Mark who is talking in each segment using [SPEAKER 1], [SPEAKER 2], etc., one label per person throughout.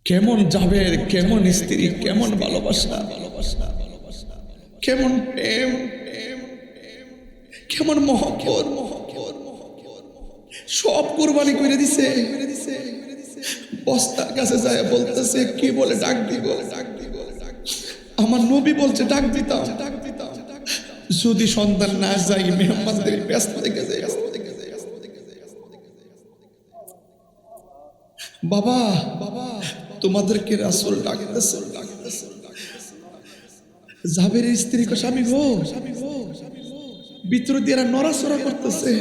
[SPEAKER 1] কেমন জাবের, কেমন স্ত্রী, কেমন ভালোবাসা, কেমন প্রেম, কেমন মহব্বত, সব কুরবানি করে দিছে। বস্তার কাছে যায় বলতেছে, কি বলে ডাক দিব, আমার নবী বলছে ডাক দিতাম, যদি সন্তান না যাই মেহমানদের ব্যস্ত থেকে যায়। বাবা বাবা তোমাদেরকে রাসূল ডাকতেছে, জাবেরের স্ত্রী কো স্বামী গো, ভিতর দিয়ে নড়াচড়া করতেছে।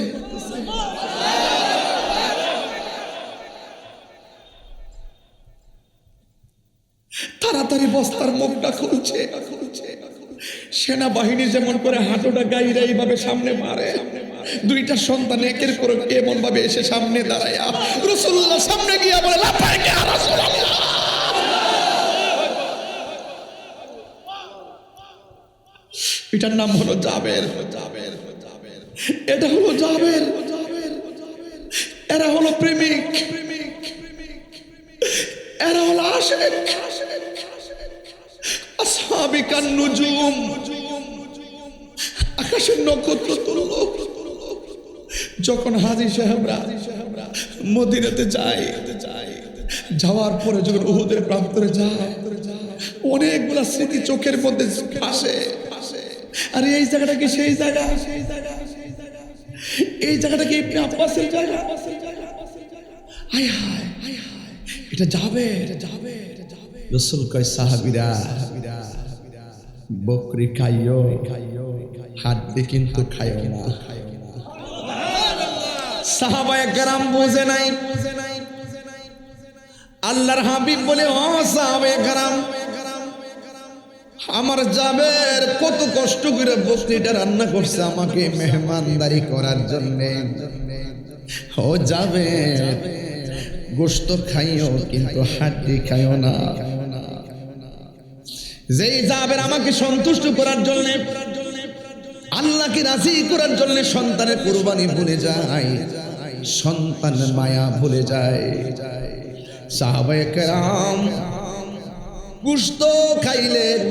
[SPEAKER 1] তাড়াতাড়ি বস্তার মুখটা খুলছে। সেনাবাহিনী যেমন করে হাঁটুটা গাইরা এইভাবে সামনে মারে, দুইটা সন্তান একের পর এমন ভাবে এসে সামনে দাঁড়ায়। রাসূলুল্লাহ সামনে গিয়ে বলে, লাব্বাইক ইয়া রাসূলুল্লাহ। এটার নাম হলো জাবের। এটা হলো জাবের। এরা হলো প্রেমিক, এরা হলো আশিক। আসহাবিকান নুজুম, আকাশের নক্ষত্র তুল্য। যখন হাজী সাহেবরা মদিনাতে যায়, যাওয়ার পরে যখন উহুদের প্রান্তরে যায়, অনেকগুলা স্মৃতি চোখের মধ্যে ভাসে। আরে এই জায়গাটা কি সেই জায়গা? এই জায়গাটা কি ইবনে আব্বাসের জায়গা? হায় হায়, এটা যাবে। রাসূল কয়, সাহাবীরা বকরি খাইও, হাড্ডি কিন্তু খাইও না। সাহাবায়ে কেরাম বুঝে নাই। আল্লাহর হাবিব বলে, ও সাহাবায়ে কেরাম, আমার জাবের কত কষ্ট করে বকরিটা রান্না করছে আমাকে মেহমানদারি করার জন্য। ও জাবের, গোশত খাইও কিন্তু হাড্ডি খাইও না। যেই জাবের আমাকে সন্তুষ্ট করার জন্য, আল্লাহকে রাজি করার জন্য সন্তানের কুরবানি ভুলে যায়, সন্তানের মায়া ভুলে যায়। সাহাবায়ে কেরাম গোশত খাইলেন,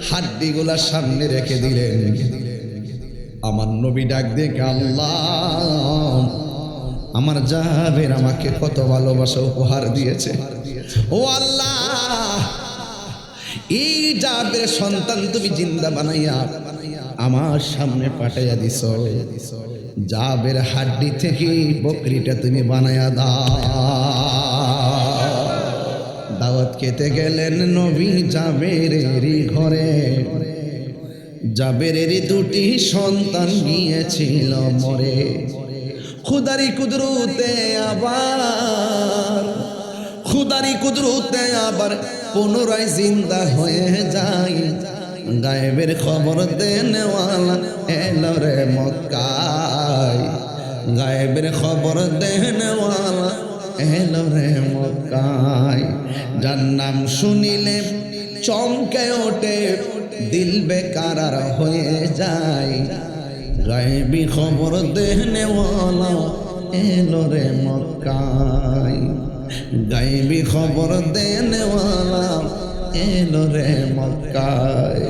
[SPEAKER 1] হাড্ডিগুলা সামনে রেখে দিলেন। আমার নবী ডাক দিয়ে, আল্লাহ, আমার জাবের আমাকে কত ভালোবাসা উপহার দিয়েছে। ও আল্লাহ, এই জাবের সন্তান তুমি জিন্দা বানাইয়া আমার সামনে পাঠাইয়া দিছ। জাবের হাড্ডি থেকে বকরিটা তুমি বানাইয়া দাও। দাওয়াত খেতে গেলেন নবী জাবেরেরই ঘরে। জাবেরেরই দুটি সন্তান গিয়েছিল মরে। খুদারি কুদরতে আবার পুনরায় জিন্দা হয়ে যায়। গায়েবের খবর দেনেওয়ালা এলো রে মক্কায়, গায়েবের খবর দেনেওয়ালা এলো রে মক্কায়। যার নাম শুনিলে চমকে ওঠে, দিল বেকারার হয়ে যায়। গায়েবী খবর দেনেওয়ালা এলো রে মক্কায়, গায়েবী খবর দেনেওয়ালা এলো রে মক্কায়।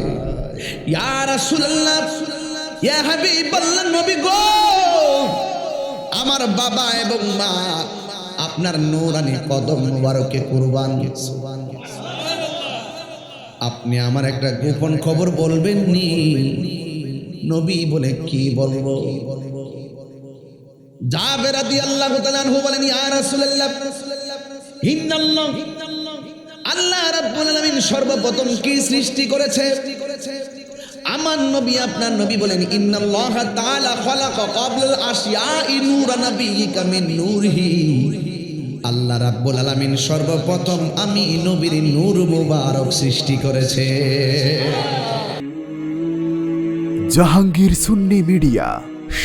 [SPEAKER 1] ইয়া রাসূলুল্লাহ, ইয়া হাবিবাল্লাহ, নবী গো, আমার বাবা এবং মা আপনার নূরানি কদম মুবারকে কুরবান। আপনি আমার একটা গোপন খবর বলবেন নি? নবী বলে, কি বলবো? জাবের রাদিয়াল্লাহু তাআলা আনহু বলেন, ইয়া রাসূলুল্লাহ, আল্লাহ রাব্বুল আলামিন সর্বপ্রথম কি সৃষ্টি করেছে? আমার নবী, আপনার নবী বলেন, ইন্নাল্লাহা তাআলা খালাকা ক্বাবলাল আশিয়াই নূরা নাবিয়্যিকা মিন নূরিহি। আল্লাহ রাব্বুল আলামিন সর্বপ্রথম আমি নবীর নূর মুবারক সৃষ্টি করেছে।
[SPEAKER 2] জাহাঙ্গীর সুন্নি মিডিয়া,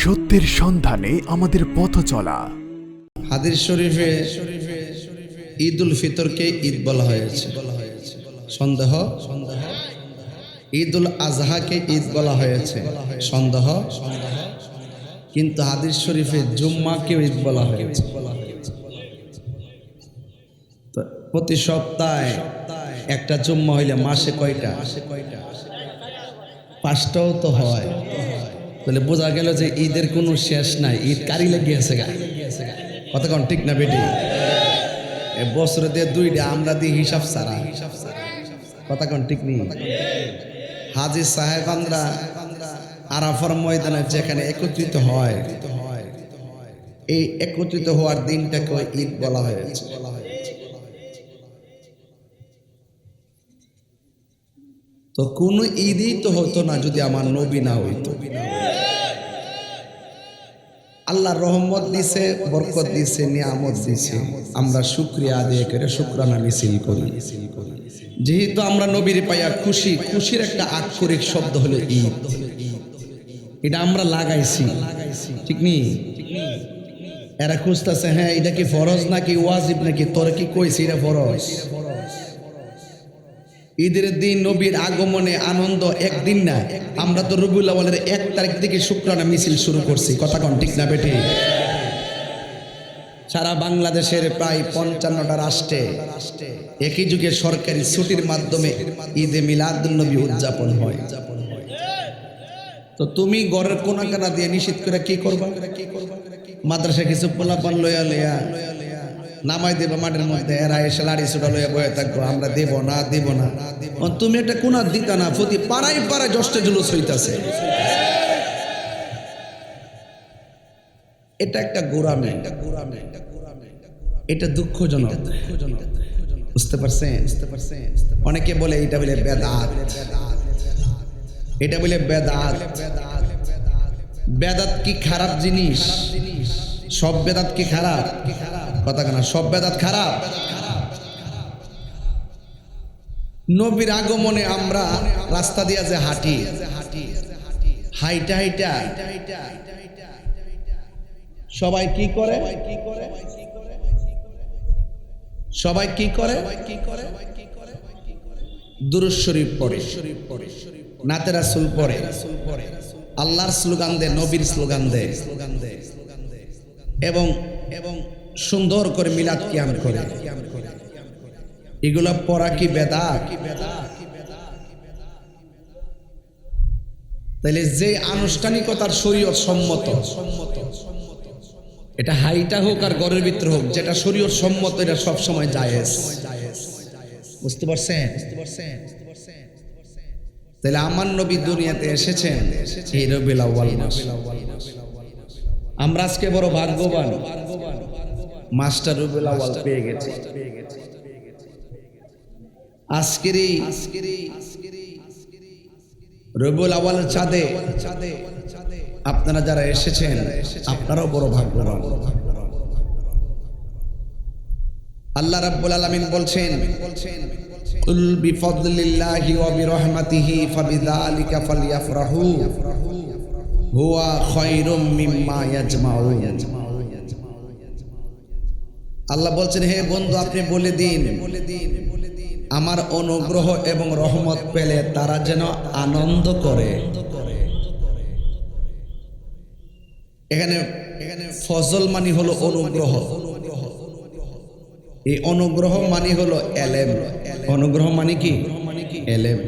[SPEAKER 2] সত্যের সন্ধানে আমাদের পথ চলা।
[SPEAKER 1] হাদিস শরীফে ঈদুল ফিতরকে ঈদ বলা হয়েছে, সন্দেহ। ঈদুল আজহাকে ঈদ বলা হয়েছে, সন্দেহ। কিন্তু হাদিস শরীফে জুম্মাকে ঈদ বলা হয়েছে। তো প্রতি সপ্তাহে একটা জুম্মা হইলে মাসে কয়টা? 5টাও তো হয়। তাহলে বোঝা গেল যে ঈদের কোনো শেষ নাই, ঈদ কারি লেগেছে গা। কতক্ষণ ঠিক না বেটি? বছরে দিয়ে 2টা, আমরা দিই হিসাব ছাড়া। কতক্ষণ ঠিক নেই? হাজী সাহেবানরা আরাফার ময়দানে যেখানে একত্রিত হয়, এই একত্রিত হওয়ার দিনটাকে ঈদ বলা হয়েছে। তো কোন ঈদই তো হতো না যদি আমার নবী না হইতো। আল্লাহর রহমত দিছে, বরকত দিছে, নিয়ামত দিছে, আমরা শুকরিয়া আদায় করে শুকরানা মিছিল করি। যেহেতু আমরা নবীর পাইয়া খুশি, খুশির একটা আক্ষরিক শব্দ হলো ঈদ। এটা আমরা লাগাইছি, ঠিক নেই? এরা খুঁজতেছে, হ্যাঁ এটা কি ফরজ নাকি ওয়াজিব নাকি, তোর কি কইছি এটা ফরজ? ঈদের দিন নবীর আগমনে আনন্দ একদিন না, আমরা তো রবিউল আউয়ালের 1 তারিখ থেকে শুকরানা মিছিল শুরু করছি। কথা কোন ঠিক না বেটি? সারা বাংলাদেশের প্রায় 55টা রাষ্ট্রে একই যুগে সরকারি ছুটির মাধ্যমে ঈদে মিলাদুন নবী উদযাপন হয়। তো তুমি ঘরের কোনাকানা দিয়ে নিষেধ করে কি করবা? মাদ্রাসা কিছু পোলাপান লইয়া লইয়া নামাই দেবো মাঠের মধ্যে, এরা এসে লাড়ি ছোটা লইয়া বয়ে থাকবো, আমরা দেব না দেব না। তুমি একটা কোনা দিতা না, প্রতি পাড়ায় পাড়ায় জষ্টে জুলুস হইতাছে। এটা একটা গোরামে, এটা দুঃখজনক। বুঝতে পারছেন? অনেকে বলে এটা বলে বেদাত, এটা বলে বেদাত। বেদাত কি খারাপ জিনিস? সব বেদাত কি খারাপ? কথা কেনা, সব বেদাত খারাপ? নবীর আগমনে আমরা রাস্তা দিয়া যে হাঁটি, হাইটা হাইটা সবাই কি করে? সবাই কি করে? দুরূদ শরীফ পড়ে, নাতে রাসূল পড়ে, আল্লাহর স্লোগান দেয়, নবীর স্লোগান দেয়, এবং সুন্দর করে মিলাদ কিয়াম করে। এগুলা পড়া কি বেদাত? তাহলে যে আনুষ্ঠানিকতার শরীয়ত সম্মত, এটা হাইটা হোক আর ঘরের ভিতরে হোক, যেটা শরীয়ত সম্মত এটা সবসময় জায়েজ। বুঝতে পারছেন? তাহলে আমার নবী দুনিয়াতে এসেছেন এই রবিউল আউয়াল মাস। আমরা আজকে বড় ভাগ্যবান, মাস্টার রবিউল আউয়াল পেয়ে গেছি। আজকের এই রবিউল আউয়ালের চাঁদে আপনারা যারা এসেছেন আপনারাও বড় ভাগ্যবান। আল্লাহ রাব্বুল আলামিন বলছেন, কুল বিফাদলিল্লাহি ওয়া বিরহমাতিহি ফাবিযালিকা ফালইফরাহু হুয়া খায়রুম মিম্মা ইয়াজমাউন। আল্লাহ বলছেন, হে বন্ধু আপনি বলে দিন আমার অনুগ্রহ এবং রহমত পেলে তারা যেন আনন্দ করে। এখানে ফজল মানে হলো অনুগ্রহ, এই অনুগ্রহ মানে হলো এলেম। অনুগ্রহ মানে কি? এলেম।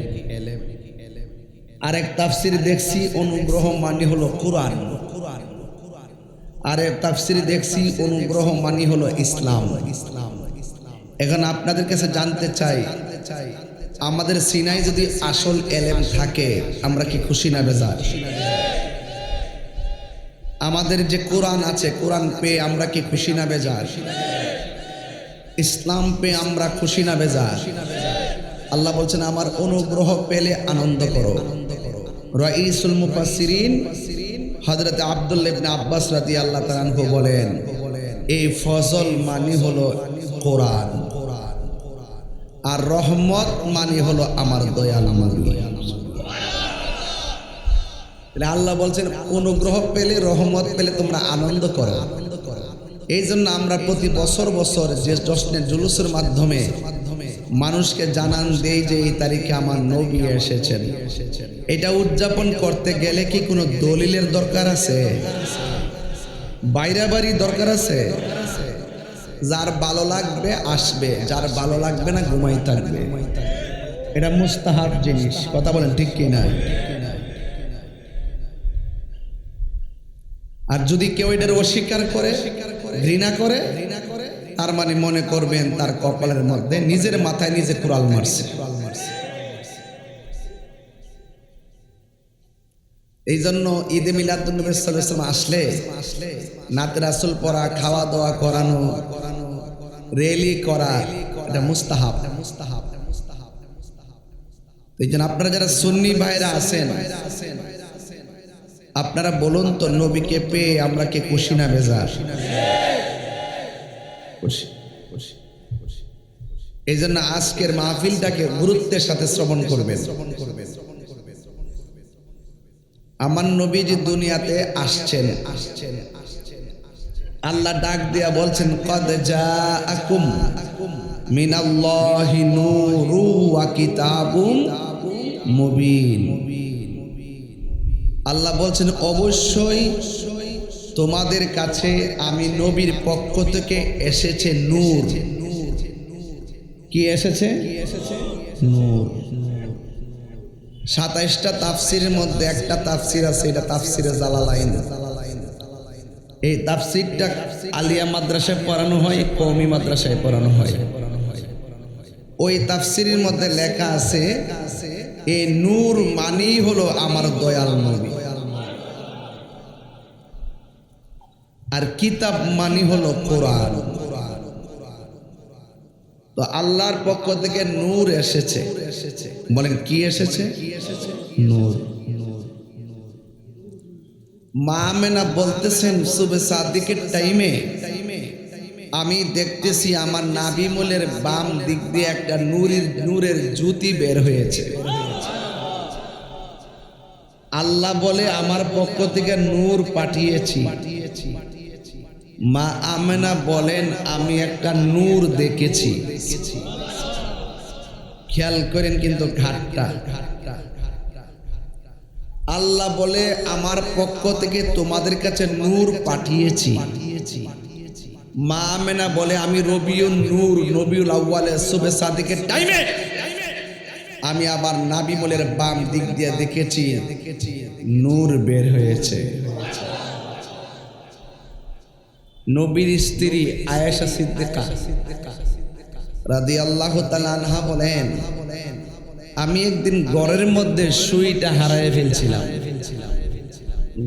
[SPEAKER 1] আরেক তাফসির দেখছি অনুগ্রহ মানে হলো কুরআন, আরেক তাফসির দেখছি অনুগ্রহ মানে হলো ইসলাম। এখন আপনাদের কাছে জানতে চাই, আমাদের সিনায় যদি আসল এলেম থাকে আমরা কি খুশি না বেজার? আমাদের যে কোরআন আছে, কোরআন পেয়ে আমরা কি খুশি না বেজার? ইসলাম পেয়ে আমরা খুশি না বেজার? আল্লাহ বলছেন আমার অনুগ্রহ পেলে আনন্দ করো। রাইসুল মুফাসসিরিন হযরত আব্দুল্লাহ ইবনে আব্বাস রাদিয়াল্লাহু তাআলা আনহু বলেন, এই ফজল মানে হলো কোরআন, আর রহমত মানে হলো আমার দয়াল নবী। আল্লাহ বলছেন অনুগ্রহ পেলে, রহমত পেলে তোমরা আনন্দ করো। এই জন্য আমরা প্রতি বছর বছর যে জশ্নের জুলুসের মাধ্যমে মানুষকে জানান দেই যে এই তারিখে আমার নবী এসেছেন, এটা উদযাপন করতে গেলে কি কোনো দলিলের দরকার আছে? বাইরাবাড়ি দরকার আছে? যার ভালো লাগবে আসবে, যার ভালো লাগবে না ঘুমাই থাকবে। এটা মুস্তাহাব জিনিস, কথা বলেন ঠিক কি না? আর যদি কেউ এটার অস্বীকার করে, ঘৃণা করে, তার মানে মনে করবেন তার কপালের মধ্যে নিজের মাথায় নিজে কুড়াল মারছে। এই জন্য ঈদে মিলাদুন্নবী সাল্লাল্লাহু আলাইহি ওয়াসাল্লাম আসলে নাতে রাসূল পড়া, খাওয়া দাওয়া করানো, রেলি করা, এটা মুস্তাহাব। এই জন্য আপনারা যারা সুন্নি ভাইরা আছেন, আপনারা বলুন তো, নবীকে পেয়ে আমরা কে খুশি না বেজার? খুশি। এই জন্য আজকের মাহফিলটাকে গুরুত্বের সাথে শ্রবণ করবেন। আমার নবী যে দুনিয়াতে আসছেন, আল্লাহ ডাক দিয়া বলছেন, কদ জাআকুম মিনাল্লাহি নূরু ওয়া কিতাবুম মুবিন। আল্লাহ বলছেন অবশ্যই তোমাদের কাছে আমি নবীর পক্ষ থেকে এসেছে নূর। কি এসেছে? নূর। 27টা তাফসিরের মধ্যে একটা তাফসির আছে, এটা তাফসিরে জালালাইন। এই তাফসিরটা আলিয়া মাদ্রাসায় পড়ানো হয়, কওমি মাদ্রাসায় পড়ানো হয়। ওই তাফসিরের মধ্যে লেখা আছে, এই নূর মানেই হলো আমার দয়াল নবী, আর কিতাব মানি হলো কোরআন। তো আল্লাহর পক্ষ থেকে নূর এসেছে। বলেন কি এসেছে? নূর। মা আমেনা বলতেছেন, সুবে সাদিকের টাইমে আমি দেখতেছি আমার নাভি মূলের বাম দিক দিয়ে একটা নূরের জ্যোতি বের হয়েছে। আল্লাহ বলে আমার পক্ষ থেকে নূর পাঠিয়েছি। মা আমেনা বলেন আমি একটা নূর দেখেছি। খেয়াল করেন কিন্তু ঘাটটা। আল্লাহ বলে আমার পক্ষ থেকে তোমাদের কাছে নূর পাঠিয়েছি। মা আমেনা বলে আমি রবিউল নূর, রবিউল আউয়ালে সুবে সাদিকের টাইমে আমি আবার নাভি মূলের বাম দিক দিয়ে দেখেছি নূর বের হয়েছে। নবীর স্ত্রী আয়েশা সিদ্দিকা রাদিয়াল্লাহু তাআলা আনহা বলেন, আমি একদিন ঘরের মধ্যে সুইটা হারিয়ে ফেলছিলাম।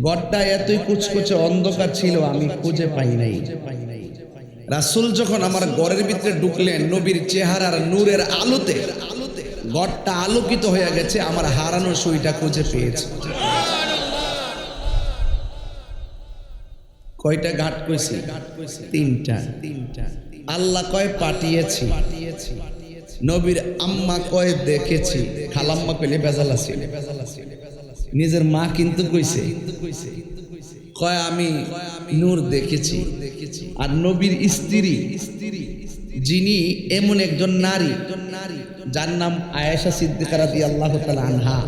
[SPEAKER 1] ঘরটা এতই কুচকুচে অন্ধকার ছিল, আমি খুঁজে পাই নাই। রাসূল যখন আমার ঘরের ভিতরে ঢুকলেন, নবীর চেহারার নূরের আলোতে ঘরটা আলোকিত হয়ে গেছে, আমার হারানো সুইটা খুঁজে পেয়েছে। কয়টা ঘাট কইছি? তিনটা। আল্লাহ কয় পাঠিয়েছি, নবীর আম্মা কয় দেখেছি, খালাম্মা কইলে বেজাল আছে, নিজের মা কিন্তু কইছে, কয় আমি নূর দেখেছি। আর নবীর স্ত্রী যিনি এমন একজন নারী যার নাম আয়েশা সিদ্দিকা রাদিয়াল্লাহু তাআলা আনহা,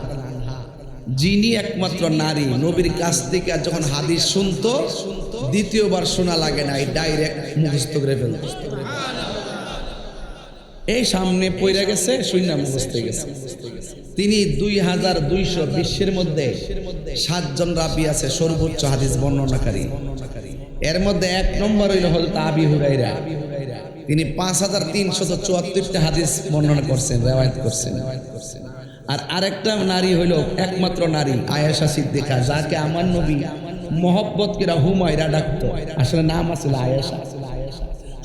[SPEAKER 1] যিনি একমাত্র নারী নবীর কাছ থেকে যখন হাদিস শুনতো দ্বিতীয়বার শোনা লাগে না, ডাইরেক্ট মুখস্থ করে ফেলত। এই সামনে পড়ে গেছে, শুইনা মুখস্থ হয়ে গেছে। তিনি 2200 বিশ্বের মধ্যে 7 জন রাবী আছে সর্বোচ্চ হাদিস বর্ণনাকারী। এর মধ্যে 1 নম্বর হইল হযরত আবী হুরায়রা। তিনি 5374টা হাদিস বর্ণনা করছেন, রিওয়ায়াত করছেন। আর আরেকটা নারী হইল একমাত্র নারী আয়েশা সিদ্দিকা, যাকে আমার নবী মোহব্বত করে হুমায়রা ডাকতো। আসলে নাম আছিল আয়েশা,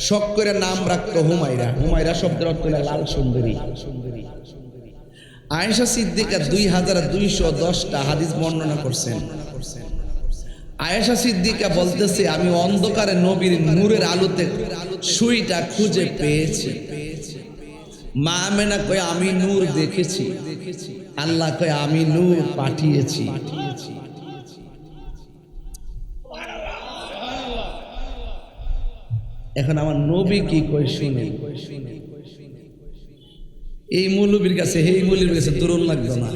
[SPEAKER 1] শখ করে নাম রাখতো হুমায়রা। হুমায়রা শব্দের অর্থ হলো লাল সুন্দরী। আয়েশা সিদ্দিকা 2210টা হাদিস বর্ণনা করছেন। আয়েশা সিদ্দিকা বলতেছে, আমি অন্ধকারে নবীর নূরের আলোতে সুইটা খুঁজে পেয়েছি। মা আমেনা কয় আমি নূর দেখেছি। আল্লাহ কয় আমি নূর পাঠিয়েছি। এখন আমার নবী কি কই শুনে, এই মৌলবীর কাছে এই মৌলবীর কাছে দূরণ লাগতো না।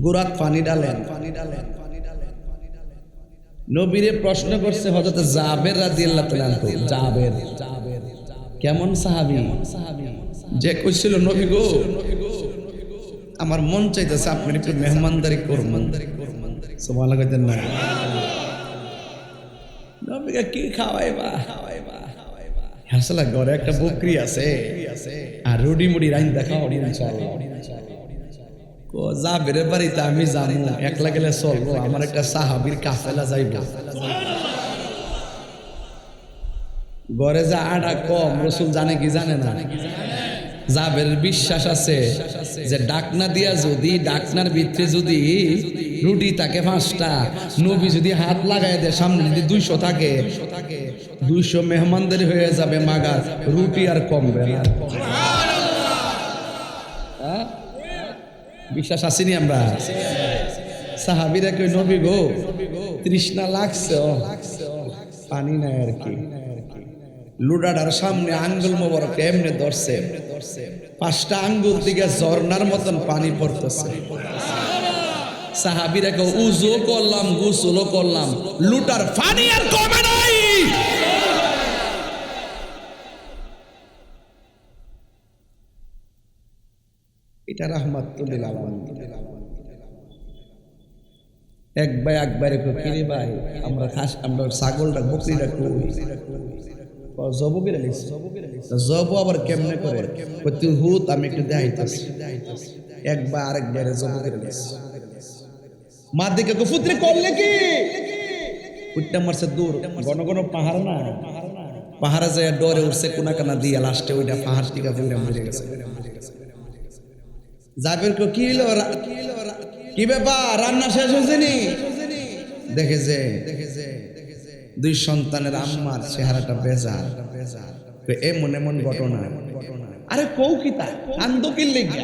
[SPEAKER 1] গোড়াত পানি ডালেন, নবীরে প্রশ্ন করছে হযরত জাবের রাদিয়াল্লাহু তাআলা আনহু। জাবের কেমন সাহাবী, যে কইছিল নবী গো আমার মন চাইতেছে আপনি একটু মেহমানদারি করবেন। সুবহানাল্লাহ কইতেন না? নবীকে কি খাওয়াইবা? আসলে ঘরে একটা বকরি আছে আর রুডি মুড়ি রাইন দেখাও ইনশাআল্লাহ। কো জাবের বাড়িতে আমি যাবো, একলা গেলে চলবো, আমার একটা সাহাবীর কাফেলা যাইব। ঘরে যা আটা কম, রাসূল জানে কি জানে না? জাবের বিশ্বাস আছে যে ডাকনা দিয়া যদি ডাকনার ভিতরে যদি রুটি থাকে 5টা, নবী যদি হাত লাগায় দেয় সামনে যদি 200 থাকে, 200 মেহমানদারি হয়ে যাবে মাগার, রুটি আর কমবে না। বিশ্বাস আসেনি আমরা? সাহাবীরা কই নবী গো তৃষ্ণা লাগছে, পানি নাই আর কি। লুডাটার সামনে আঙ্গুল মোবারক এমনি ধরছে, 5টা আঙ্গুল থেকে ঝর্ণার মতন পানি পড়তেছে। সাহাবীরা কই উযু করলাম, গোসলও করলাম, লুটার পানি আর কমে নাই। এটা রাহমাতুল লিল আলামিন। এক ভাই একবারে কই কিরে ভাই আমরা ছাগলটা বকরিটা কই? জবু করে লিস। জবু আবার কেমনে করে? তুই হুত আমি একটু দেখাইতেছি। একবার আরেকবারে জবু করে লিস। মা দিকে কুফুত্রি করলে কি? কুট্টা মারছে দূর, ঘন ঘন পাহাড় না, পাহাড়ে যায় ডরে উঠছে কোনা কানা দিয়ে, লাস্টে ওইটা পাহাড় টিকা পড়ে মরে গেছে। জাবের কো কি হলো, কি ব্যাপার, রান্না শেষ হয়েছে নি? দেখে যে 2 সন্তানের আম্মার চেহারাটা বেজার, এমন এমন ঘটনা। আরে কৌ কি তা আন্দকিল লেগা,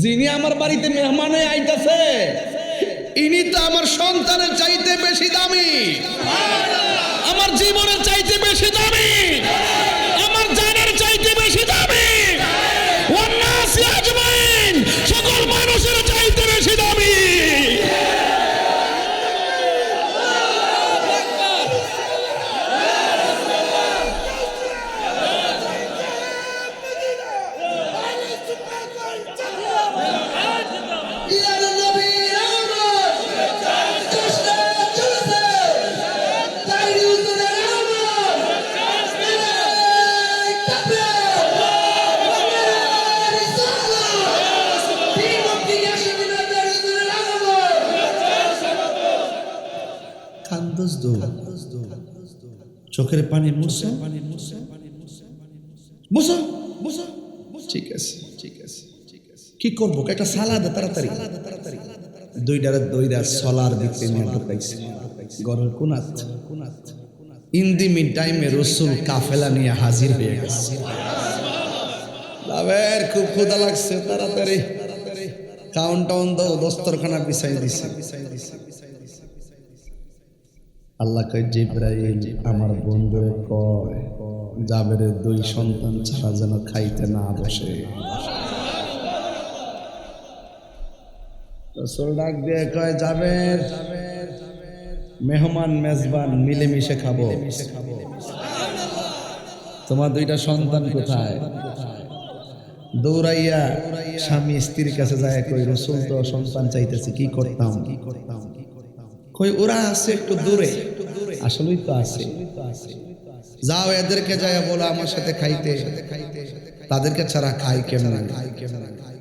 [SPEAKER 1] যিনি আমার বাড়িতে মেহমান হয়ে আইতাছে ইনি তো আমার সন্তানের চাইতে বেশি দামি, আমার জীবনের চাইতে বেশি দামি, আমার জানের চাইতে বেশি দামি, ওয়ান্নাসি আজমাইন সকল মানুষের চাইতে বেশি দামি। চোখের পানি মুছো, মুছো, মুছো। ঠিক আছে, ঠিক আছে, ঠিক আছে। কি করবো? একটা সালাদ তাড়াতাড়ি। দুইটা সলার ভিতরে নিয়ে ঢুকাইছে ঘরের কোনাত। ইন দি মিড টাইমে রাসূল কাফেলা নিয়ে হাজির হয়ে গেছে। লাভের খুব ক্ষুধা লাগছে, তাড়াতাড়ি কাউন্টাউন দাও, দস্তরখানা বিছাই দিছে। আল্লাহ কয় জিবরাইল আমার বন্ধুরে কয় জাবেরের 2 সন্তান ছাড়া যেন খাইতে না বসে। রাসূল ডাক দিয়ে কয় জাবের মেহমান মেজবান মিলেমিশে খাবো। তোমার 2টা সন্তান কোথায়? দৌড়াইয়া স্বামী স্ত্রীর কাছে যায়, কই রাসূল তো সন্তান চাইতেছে, কি করতাম? কই ওরা আছে একটু দূরে। আসলেই তো আছে, যাও এদেরকে যায় বলো আমার সাথে খাইতে, তাদেরকে ছাড়া খাই কেমন?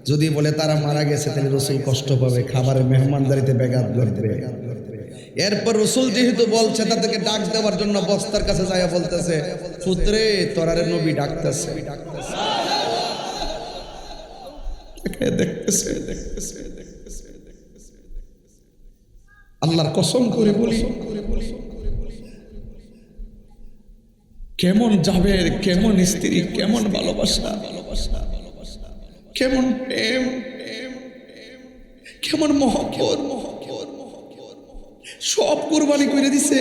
[SPEAKER 1] যদি বলে তারা মারা গেছে তাহলে রাসূল কষ্ট পাবে, খাবারের মেহমানদারিতে ব্যাঘাত ঘটবে। এরপর রাসূল যেহেতু বলছে তাদেরকে ডাক দেওয়ার জন্য বস্তার কাছে যায় বলতেছে, পুত্রে তোরারে নবী ডাকতেছে। দেখতেছে আল্লাহর কসম করে বলি, কেমন জাবের, কেমন স্ত্রী, কেমন ভালোবাসা, কেমন প্রেম, কেমন মহব্বত, সব কুরবানি করে দিছে।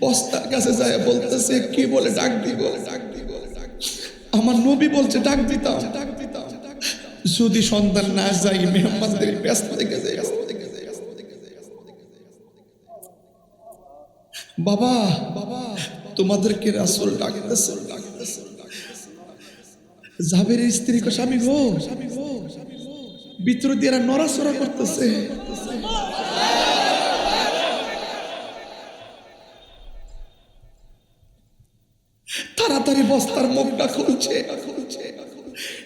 [SPEAKER 1] বস্তার কাছে যায় বলতেছে, কি বলে ডাক দিব? আমার নবী বলছে ডাক দিতাম, যদি সন্তান না যাই মেহমানদের ব্যস্ত থেকে যায়। বাবা তোমাদেরকে রাসূল ডাকতেছে। জাবেরের স্ত্রী কো স্বামী গো, ভিতর দিয়ে এরা নড়াচড়া করতেছে। তাড়াতাড়ি বস্তার মুখটা খুলছে।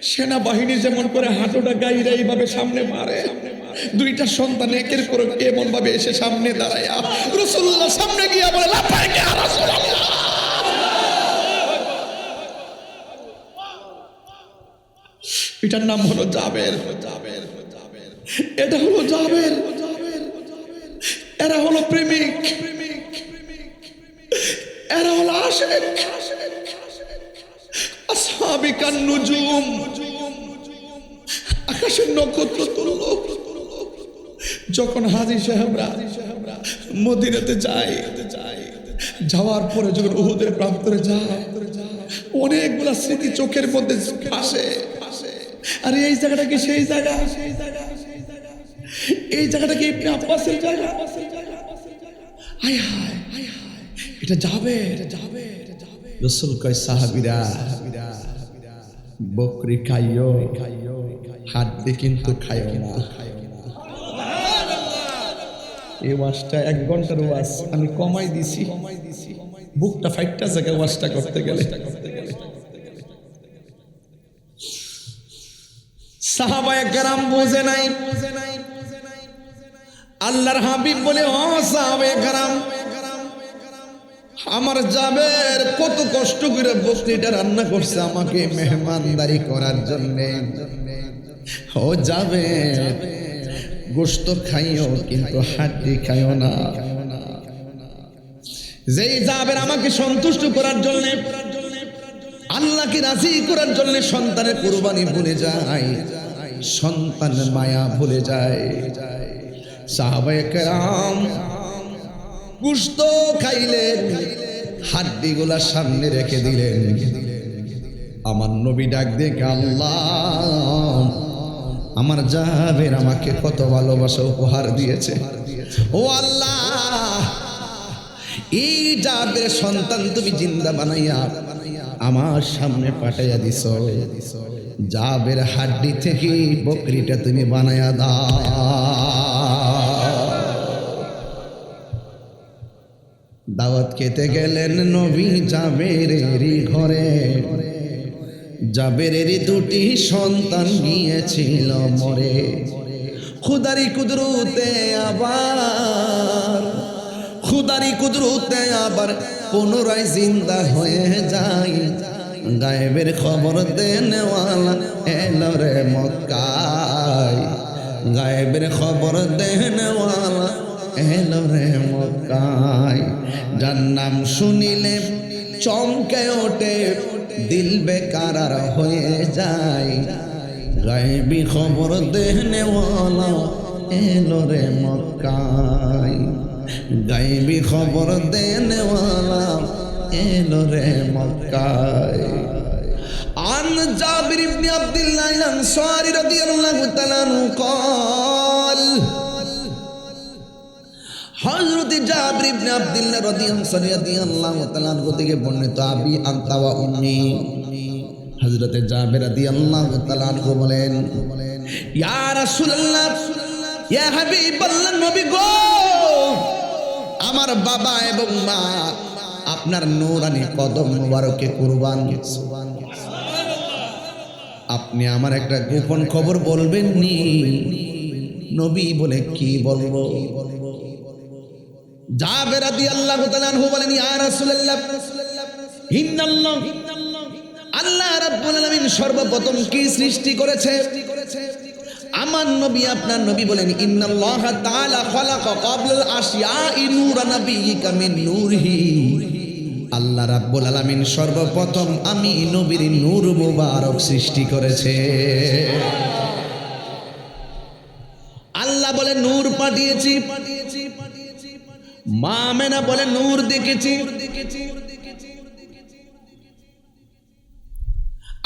[SPEAKER 1] সেনাবাহিনী যেমন করে হাঁটুটা গাইরা এইভাবে সামনে মারে, দুইটা সন্তান একের পর এমন ভাবে এসে সামনে দাঁড়ায়া রাসূলুল্লাহ সামনে গিয়া বলে লাফায় কে রাসূলুল্লাহ। এটার নাম হলো জাবের। এটা হলো জাবের। এরা হলো প্রেমিক, এরা হলো আশিক। আসহাবিকান নুজুম, আকাশের নক্ষত্র তুল্য। যখন হাজী সাহেবরা মদিনাতে যায়, যাওয়ার পরে যখন উহুদের প্রান্তরে যায়, অনেকগুলা স্মৃতি চোখের মধ্যে ভাসে। আর এই জায়গাটা কি সেই জায়গা? এই জায়গাটা কি ইবনে আব্বাসের জায়গা? হায় হায়, এটা যাবে। রাসূল কয় সাহাবীরা বকরি খাইও, হাড্ডি কিন্তু খাইও না। এই ওয়াজটা 1 ঘন্টার ওয়াজ, আমি কমাই দিছি। বুকটা ফাইটটা জায়গায় ওয়াজটা করতে গেলে। সাহাবায়ে কেরাম বুঝে নাই। আল্লাহর হাবিব বলে, ও সাহাবায়ে কেরাম, আমার জাবের কত কষ্ট করে বকরিটা রান্না করছে আমাকে মেহমানদারি করার জন্য। ও জাবের, গোশত খাইও কিন্তু হাড্ডি খাইও না। যেই জাবের আমাকে সন্তুষ্ট করার জন্য, আল্লাহকে রাজি করার জন্য সন্তানের কুরবানি ভুলে যায়, সন্তান মায়া ভুলে যায়। সাহাবায়ে কেরাম গোশত খাইলেন, হাড্ডিগুলা সামনে রেখে দিলেন। আমার নবী ডাক দেখে, আল্লাহ, আমার জাবের আমাকে কত ভালোবাসা উপহার দিয়েছে। ও আল্লাহ, এই জাবের সন্তান তুমি জিন্দা বানাইয়া আমার সামনে পাঠাইয়া দিছ। জাবের হাড্ডি থেকে বকরিটা তুমি বানাইয়া দাওয়াত খেতে গেলেন নবী জাবেরেরই ঘরে। জাবেরেরই 2টি সন্তান গিয়েছিল মরে। খুদারি কুদরতে আবার পুনরায় জিন্দা হয়ে যায়। গায়েবের খবর দেনেওয়ালা এলো রে মক্কায়, গায়েবের খবর দেনেওয়ালা এলো রে মক্কায়। যার নাম শুনিলে চমকে ওঠে, দিল বেকারার হয়ে যায়। গায়েবী খবর দেনেওয়ালা এলো রে মক্কায়, গায়েবী খবর দেনেওয়ালা এলো রে মক্কায়। আন জাবির ইবনে আব্দুল্লাহ আল-আনসারী রাদিয়াল্লাহু তাআলা আনহু قال হযরত জাবির ইবনে আব্দুল্লাহ রাদিয়াল্লাহু তাআলা আনহু থেকে বর্ণিত, আবি আনতা ওয়া উম্মি। হযরত জাবির রাদিয়াল্লাহু তাআলা আনহু বলেন, ইয়া রাসূলুল্লাহ, ইয়া হাবিবাল্লাহ, নবী গো, আমার বাবা এবং মা আপনার নূরানি কদম মুবারকে কুরবান। আপনি আমার একটা গোপন খবর বলবেন নি? নবী বলে, কি বলবো? জাবের রাদিয়াল্লাহু তাআলা আনহু বলেন, ইয়া রাসূলুল্লাহ, আল্লাহ রাব্বুল আলামিন সর্বপ্রথম কি সৃষ্টি করেছে? আমার নবী, আপনার নবী বলেন, ইন্নাল্লাহা তাআলা খালাকা ক্বাবলাল আশিয়াই নূরা নাবিয়্যিকা মিন নূরিহি। আল্লাহ রাব্বুল আলামিন সর্বপ্রথম আমি নবীর নূর মুবারক সৃষ্টি করেছে। আল্লাহ বলে নূর পাঠিয়েছি, মা আমেনা বলে নূর দেখেছি।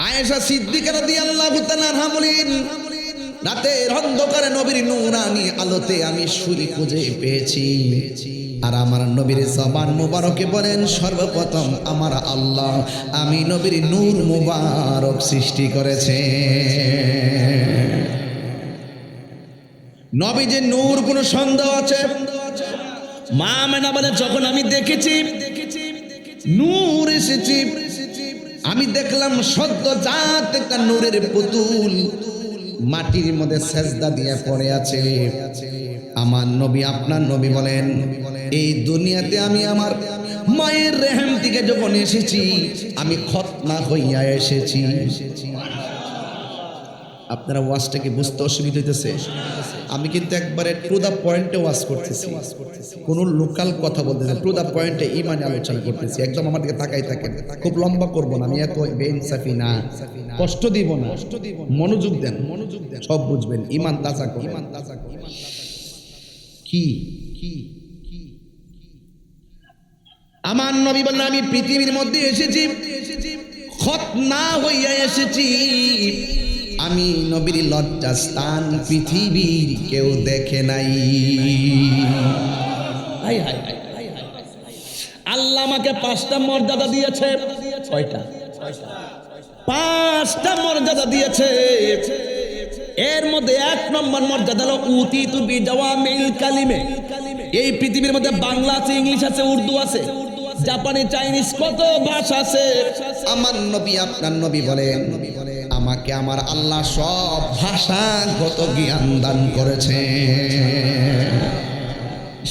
[SPEAKER 1] আয়েশা সিদ্দিকা রাদিয়াল্লাহু তাআলা আনহা বলেন, রাতের অন্ধকারে নবীর নূরানি আলোতে আমি সূর্য খুঁজে পেয়েছি। আর আমার নবীর জবান মুবারকে বলেন সর্বপ্রথম আমার আল্লাহ আমি নবীর নূর মুবারক সৃষ্টি করেছে। নবী যে নূর কোন সন্দেহ আছে? মা আমেনা বলে যখন আমি দেখেছি নূর এসেছি, আমি দেখলাম সদ্যজাত একটা নূরের পুতুল মাটির মধ্যে সেজদা দিয়ে পড়ে আছে। আমার নবী আপনার নবী বলেন এই দুনিয়াতে আমি আমার মায়ের রেহেম থেকে যখন এসেছি আমি খতনা হইয়া এসেছি। আপনারা ওয়াজটাকে বুঝতে অসুবিধা হইতেছে? আমি কিন্তু একবারে টু দা পয়েন্টে ওয়াজ করতেছি, কোন লোকাল কথা বলতেছি, টু দা পয়েন্টে ইমানে আলোচনা করতেছি। একদম আমার দিকে তাকাই থাকেন, খুব লম্বা করব না, আমি এত বেইনসাফি না, কষ্ট দিব না, মনোযোগ দেন, সব বুঝবেন, ইমান তাজা করুন। কি আমার নবী বললেন আমি পৃথিবীর মধ্যে এসেছি খতনা হইয়া এসেছি, আমি নবীর লজ্জাস্থান পৃথিবীর কেউ দেখে নাই। আল্লাহ আমাকে 5টা মর্যাদা দিয়েছে। কয়টা? 5টা মর্যাদা দিয়েছে। এর মধ্যে 1 নম্বর মর্যাদা হলো উতিতু বিজাওয়ামিল কালিমে। এই পৃথিবীর মধ্যে বাংলা আছে, ইংলিশ আছে, উর্দু আছে, জাপানি, চাইনিজ, কত ভাষা আছে। আমার নবী আপনার নবী বলেন আমাকে আমার আল্লাহ সব ভাষাগত জ্ঞান দান করেছে।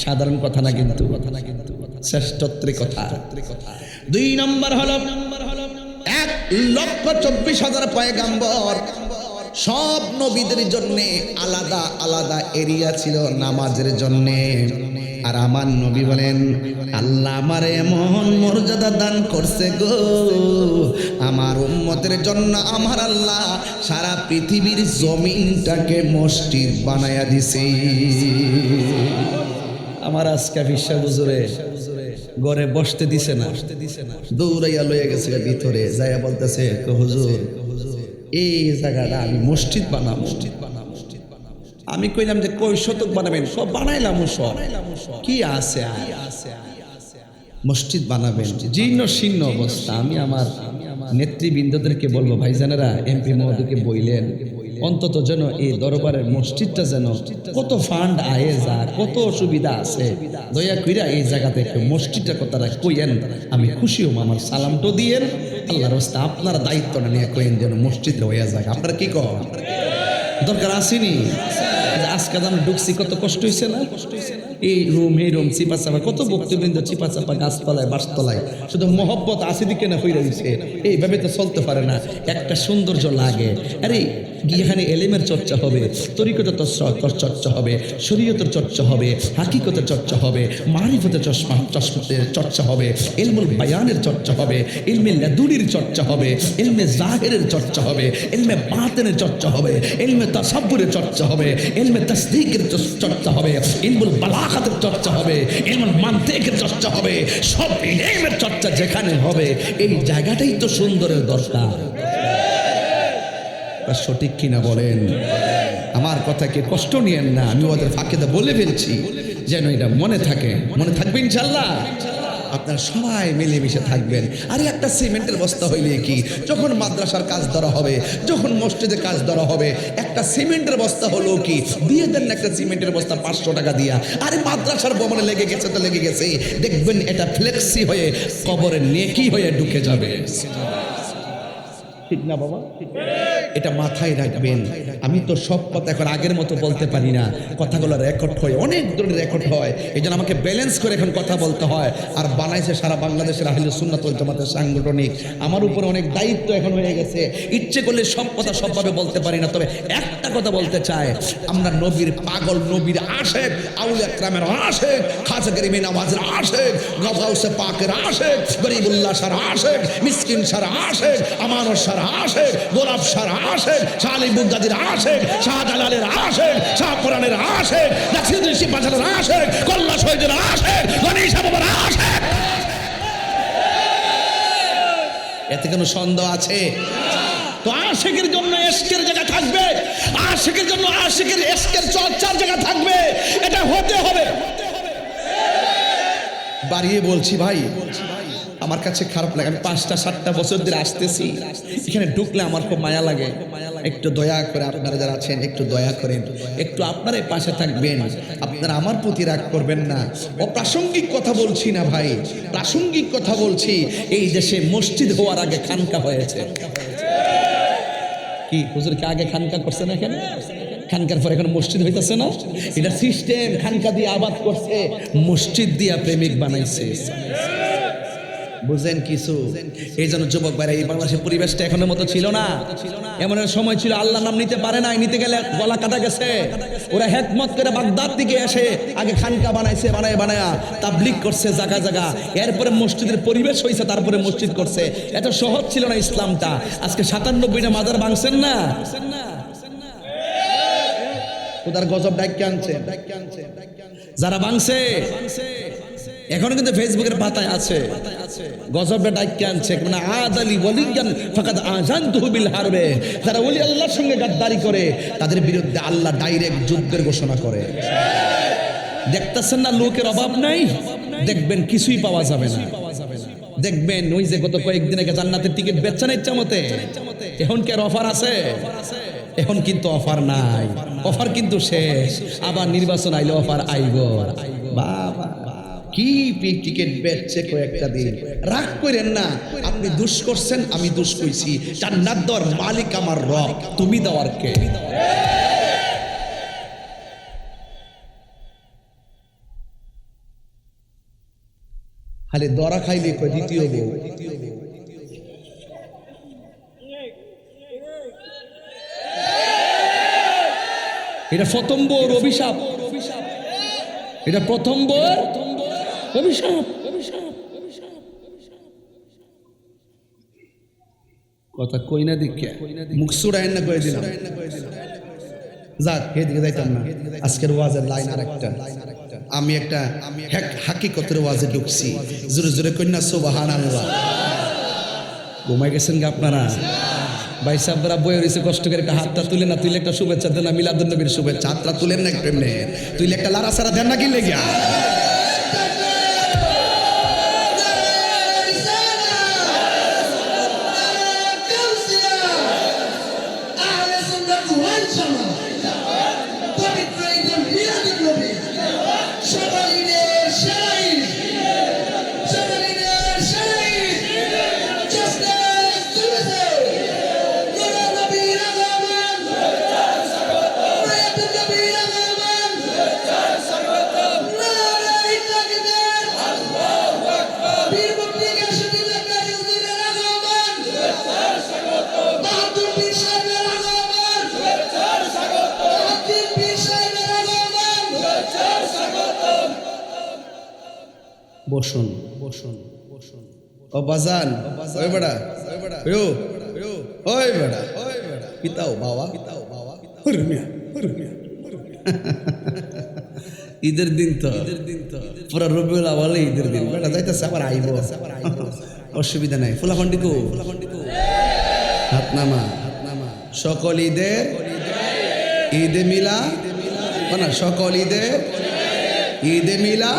[SPEAKER 1] সাধারণ কথা না কিন্তু, শ্রেষ্ঠত্বের কথা। 2 নম্বর হলো 1,24,000 পয়গাম্বর, সব নবীদের জন্য আলাদা আলাদা এরিয়া ছিল নামাজের জন্য। আর আমার নবী বলেন আল্লাহ আমার এমন মর্যাদা দান করছে গো, আমার উম্মতের জন্য আমার আল্লাহ সারা পৃথিবীর জমিনটাকে মসজিদ বানায়া দিছে। আমার আজকে বিশ্বাস হুজুরে ঘরে বসতে দিছে না, দৌড়াইয়া লইয়া গেছে ভিতরে, যাইয়া বলতেছে হুজুর এই জায়গাটা আমি মসজিদ বানাবো। আমি কইলাম যে কই শতক বানাবেন? সব বানাইলাম, সব কি আছে মসজিদ বানাবেন, জীর্ণ শীর্ণ অবস্থা। আমি আমার নেতৃবৃন্দদেরকে বলবো ভাইজানেরা, এমপি মহোদয়কে বইলেন অন্তত যেন এই দরবারের মসজিদটা যেন কত ফান্ড আয়ে যা, কত অসুবিধা আছে, দয়া কইরা এই জায়গাতে একটু মসজিদটার কথাটা কইয়েন, আমি খুশি হম। আমার সালামটো দিয়েন, আল্লাহর রাস্তা আপনার দায়িত্বটা নিয়ে কইেন যেন মসজিদটা হইয়া যায়। আপনারা কি কর দরকার আসেনি? আজকে আমি ঢুকছি, কত কষ্ট হয়েছে না? এই রুম চিপা চাপা, কত বক্তবৃন্দ চিপা চাপা, গাছতলায় বাসতলায়, শুধু মহব্বত আসি দিকে না হইয়া দিচ্ছে। এইভাবে তো চলতে পারে না, একটা সৌন্দর্য লাগে। আরে এখানে এলেমের চর্চা হবে, তরিকতের চর্চা হবে, শরীয়তের চর্চা হবে, হাকিকতের চর্চা হবে, মারিফতের চর্চা হবে, ইলমুল বায়ানের চর্চা হবে, ইলমে লাদুনির চর্চা হবে, ইলমে জাহিরের চর্চা হবে, ইলমে বাতিনের চর্চা হবে, ইলমে তাসাব্বুরের চর্চা হবে, ইলমে তাসদীকের চর্চা হবে, ইলমুল বালাগাতের চর্চা হবে, ইলমুল মানতিকের চর্চা হবে। সব ইলমের চর্চা যেখানে হবে, এই জায়গাটাই তো সুন্দরের দরকার। সঠিক কিনা বলেন? আমার কথাকে কষ্ট নিয়েন না, আমি ওদের ফাঁকেতে বলে ফেলছি যেন এটা মনে থাকে। মনে থাকবে ইনশাল্লাহ? আপনারা সবাই মিলেমিশে থাকবেন। আরে একটা সিমেন্টের বস্তা হইলে কি, যখন মাদ্রাসার কাজ ধরা হবে, যখন মসজিদে কাজ ধরা হবে, একটা সিমেন্টের বস্তা হলো কি, দিয়ে দেন একটা সিমেন্টের বস্তা 500 টাকা দিয়া। আরে মাদ্রাসার ভবনে লেগে গেছে তো লেগে গেছে, দেখবেন এটা ফ্লেক্সি হয়ে কবরে নেকি হয়ে ঢুকে যাবে। ঠিক না বাবা? এটা মাথায় রাখবেন। আমি তো সব কথা এখন আগের মতো বলতে পারি না, কথাগুলো রেকর্ড হয়, অনেক ধরনের রেকর্ড হয়, এই জন্য আমাকে ব্যালেন্স করে এখন কথা বলতে হয়। আর বানাইছে সারা বাংলাদেশের আহলে সুন্নাত ওয়াল জামাতের সাংগঠনিক, আমার উপরে অনেক দায়িত্ব এখন হয়ে গেছে। ইচ্ছে করলে সব কথা সবভাবে বলতে পারি না, তবে একটা কথা বলতে চাই, আমরা নবীর পাগল, নবীর আশেক, আউলিয়া কেরামের আশেক, খাজা গরিবে নওয়াজের আশেক, গাউসে পাকের আশেক, গরিবুল্লাহ শাহর আশেক, মিসকিন শাহর আশেক, আমানত শাহর আশেক, গোলাপ শাহর আশেক, শাহ আলী বুগদাদির আশেক, শাহ জালালের আশেক, শাহ কোরআনের আশেক, নাসিরুদ্দিন শিববাজারের আশেক, কল্লা শহীদের আশেক, গণেশ বাবার আশেক। এতে কোনো সন্দেহ আছে? তো আশেকের জন্য এশকের জায়গা থাকবে, আশেকের জন্য আশেকের এশকের চর্চার জায়গা থাকবে, এটা হতে হবে। বাড়িয়ে বলছি ভাই আমার কাছে খারাপ লাগে, আমি 5-7টা বছর ধরে আসতেছি, এখানে ঢুকলে আমার খুব মায়া লাগে, একটু দয়া করে আপনারা যারা আছেন একটু দয়া করেন, একটু আপনারা পাশে থাকবেন, আপনারা আমার প্রতি রাগ করবেন না। অপ্রাসঙ্গিক কথা বলছি না ভাই, প্রাসঙ্গিক কথা বলছি। এই দেশে মসজিদ হওয়ার আগে খানকা হয়েছে। কি হুজুর কি আগে খানকা করছে না? এখানে খানকার পর এখন মসজিদ হইতেছে না? এটা সিস্টেম। খানকা দিয়ে আবাদ করছে, মসজিদ দিয়া প্রেমিক বানাইছে। বুঝেন কিছু? এই জন্য যুবক ভাইরা, এই বাংলাদেশের পরিবেশটা এখনের মতো ছিল না। এমন এক সময় ছিল আল্লাহর নাম নিতে পারে নাই, নিতে গেলে গলা কাটা গেছে। ওরা হেকমত করে বাগদাদ থেকে এসে আগে খানকা বানাইছে, বানায়া তাবলিগ করছে জায়গা জায়গা, এরপরে মসজিদের পরিবেশ হয়েছে, তারপরে মসজিদ করছে। এত সহজ ছিল না ইসলামটা। আজকে 97টা মাজার ভাঙছেন না, ওদের গজব ডাইকে আনছে যারা ভাঙছে। এখন কিন্তু ফেসবুকের পাতায় আছে গজবটা ডাইকে আনছে, মানে আদালি ওয়ালিয়ান ফাকাদ আযানতুহু বিল হারবে। যারা ওলি আল্লাহর সঙ্গে গাদ্দারি করে তাদের বিরুদ্ধে আল্লাহ ডাইরেক্ট যুদ্ধের ঘোষণা করে। দেখতেছেন না লোকের অভাব নাই, দেখবেন কিছুই পাওয়া যাবে না। দেখবেন ওই যে গত কয়েকদিন আগে জান্নাতের টিকিট বেচা না ইচ্ছা মতে, এখন কি আর অফার আছে? এখন কিন্তু অফার নাই, অফার কিন্তু শেষ। আবার নির্বাচন আইলে অফার আইব। বাবা কি টিকিট বেচছে কয়েকটা দিন। রাগ করেন না, আপনি দুষ করছেন, আমি দুষ কইছি। জান্নাত দেওয়ার মালিক আমার রব, তুমি দেওয়ার কে? খালি দরা খাইলে কয় দ্বিতীয় বউ। এটা প্রথম বউর অভিশাপ, এটা প্রথম বউর অভিশাপ। কথা কই না দিকে মুখ সুরাইন না কয়ে দিলাম। যাক, এদিকে যাইতাম না। আজকের ওয়াজের লাইন আরেকটা। আমি একটা হাকিকতের ওয়াজে ঢুকছি। জোরে জোরে কন্যা সুবহানাল্লাহ। ঘুমাই গেছেন গা আপনারা? ভাই সাহেবরা বই রয়েছে, কষ্ট করে একটা হাতটা তুলে না, তুইলে একটা শুভেচ্ছা দেন না, মিলাদুন নবীর শুভেচ্ছা। হাতটা তুলেন না একটু এমনি, তুইলে একটা লারা সারা দেন না, কি লেগিয়া? বসুন বসুন বসুন। ও বাজান, ওই বেড়া, ওই বেড়া, পিতাও বাবা, ঈদের দিন তো, পুরা রবিউল আউয়ালে ঈদের দিন। বেড়া যাইতেছে, আবার আইব, অসুবিধা নাই। ফুলাফন্ডিকু হাত নামা। সকল ঈদের ঈদে মিলা, না সকল ঈদের ঈদে মিলা।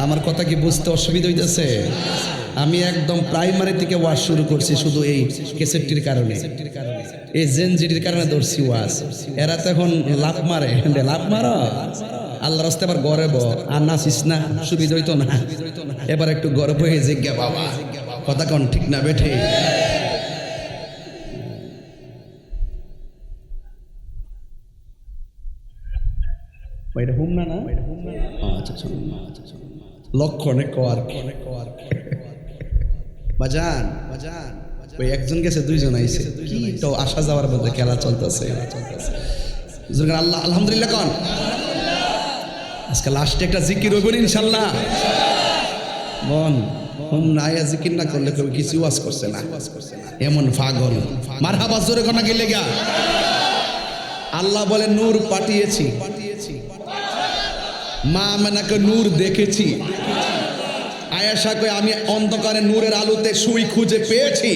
[SPEAKER 1] আমার কথা কি বুঝতে অসুবিধা হইতেছে? আমি একদম প্রাইমারি থেকে ওয়াজ শুরু করছি শুধু এই ক্যাসেটটির কারণে, এই জেনজিটির কারণে ধরছি ওয়াজ। এরা তো এখন লাভ মারে, লাভ মারো আল্লাহ রাস্তায়, আবার গর্ব আর নাচিস না, সুবিধা হইতো না। এবার একটু গর্ব হয়ে জিজ্ঞা বাবা, কথা কোন ঠিক না বেঠে? এটা হুম না, না লক্ষণে কর বাজান বাজান। ওই একজন গেছে, দুইজন আইছে, কি তো আসা যাওয়ার মধ্যে খেলা চলতেছে। আল্লাহ আলহামদুলিল্লাহ কন। আজকে লাস্টে একটা জিকির হইব ইনশাল্লাহ। মন হুম না জিকির না করলে কেউ কিছু ওয়াজ করছে না, এমন পাগল। মারহাবা জোরে কোনা গেলে গা। আল্লাহ বলে নূর পাঠিয়েছি, মা আমেনাকে নূর দেখেছি। আয়েশা কয় আমি অন্ধকারে নূরের আলোতে সুই খুঁজে পেয়েছি।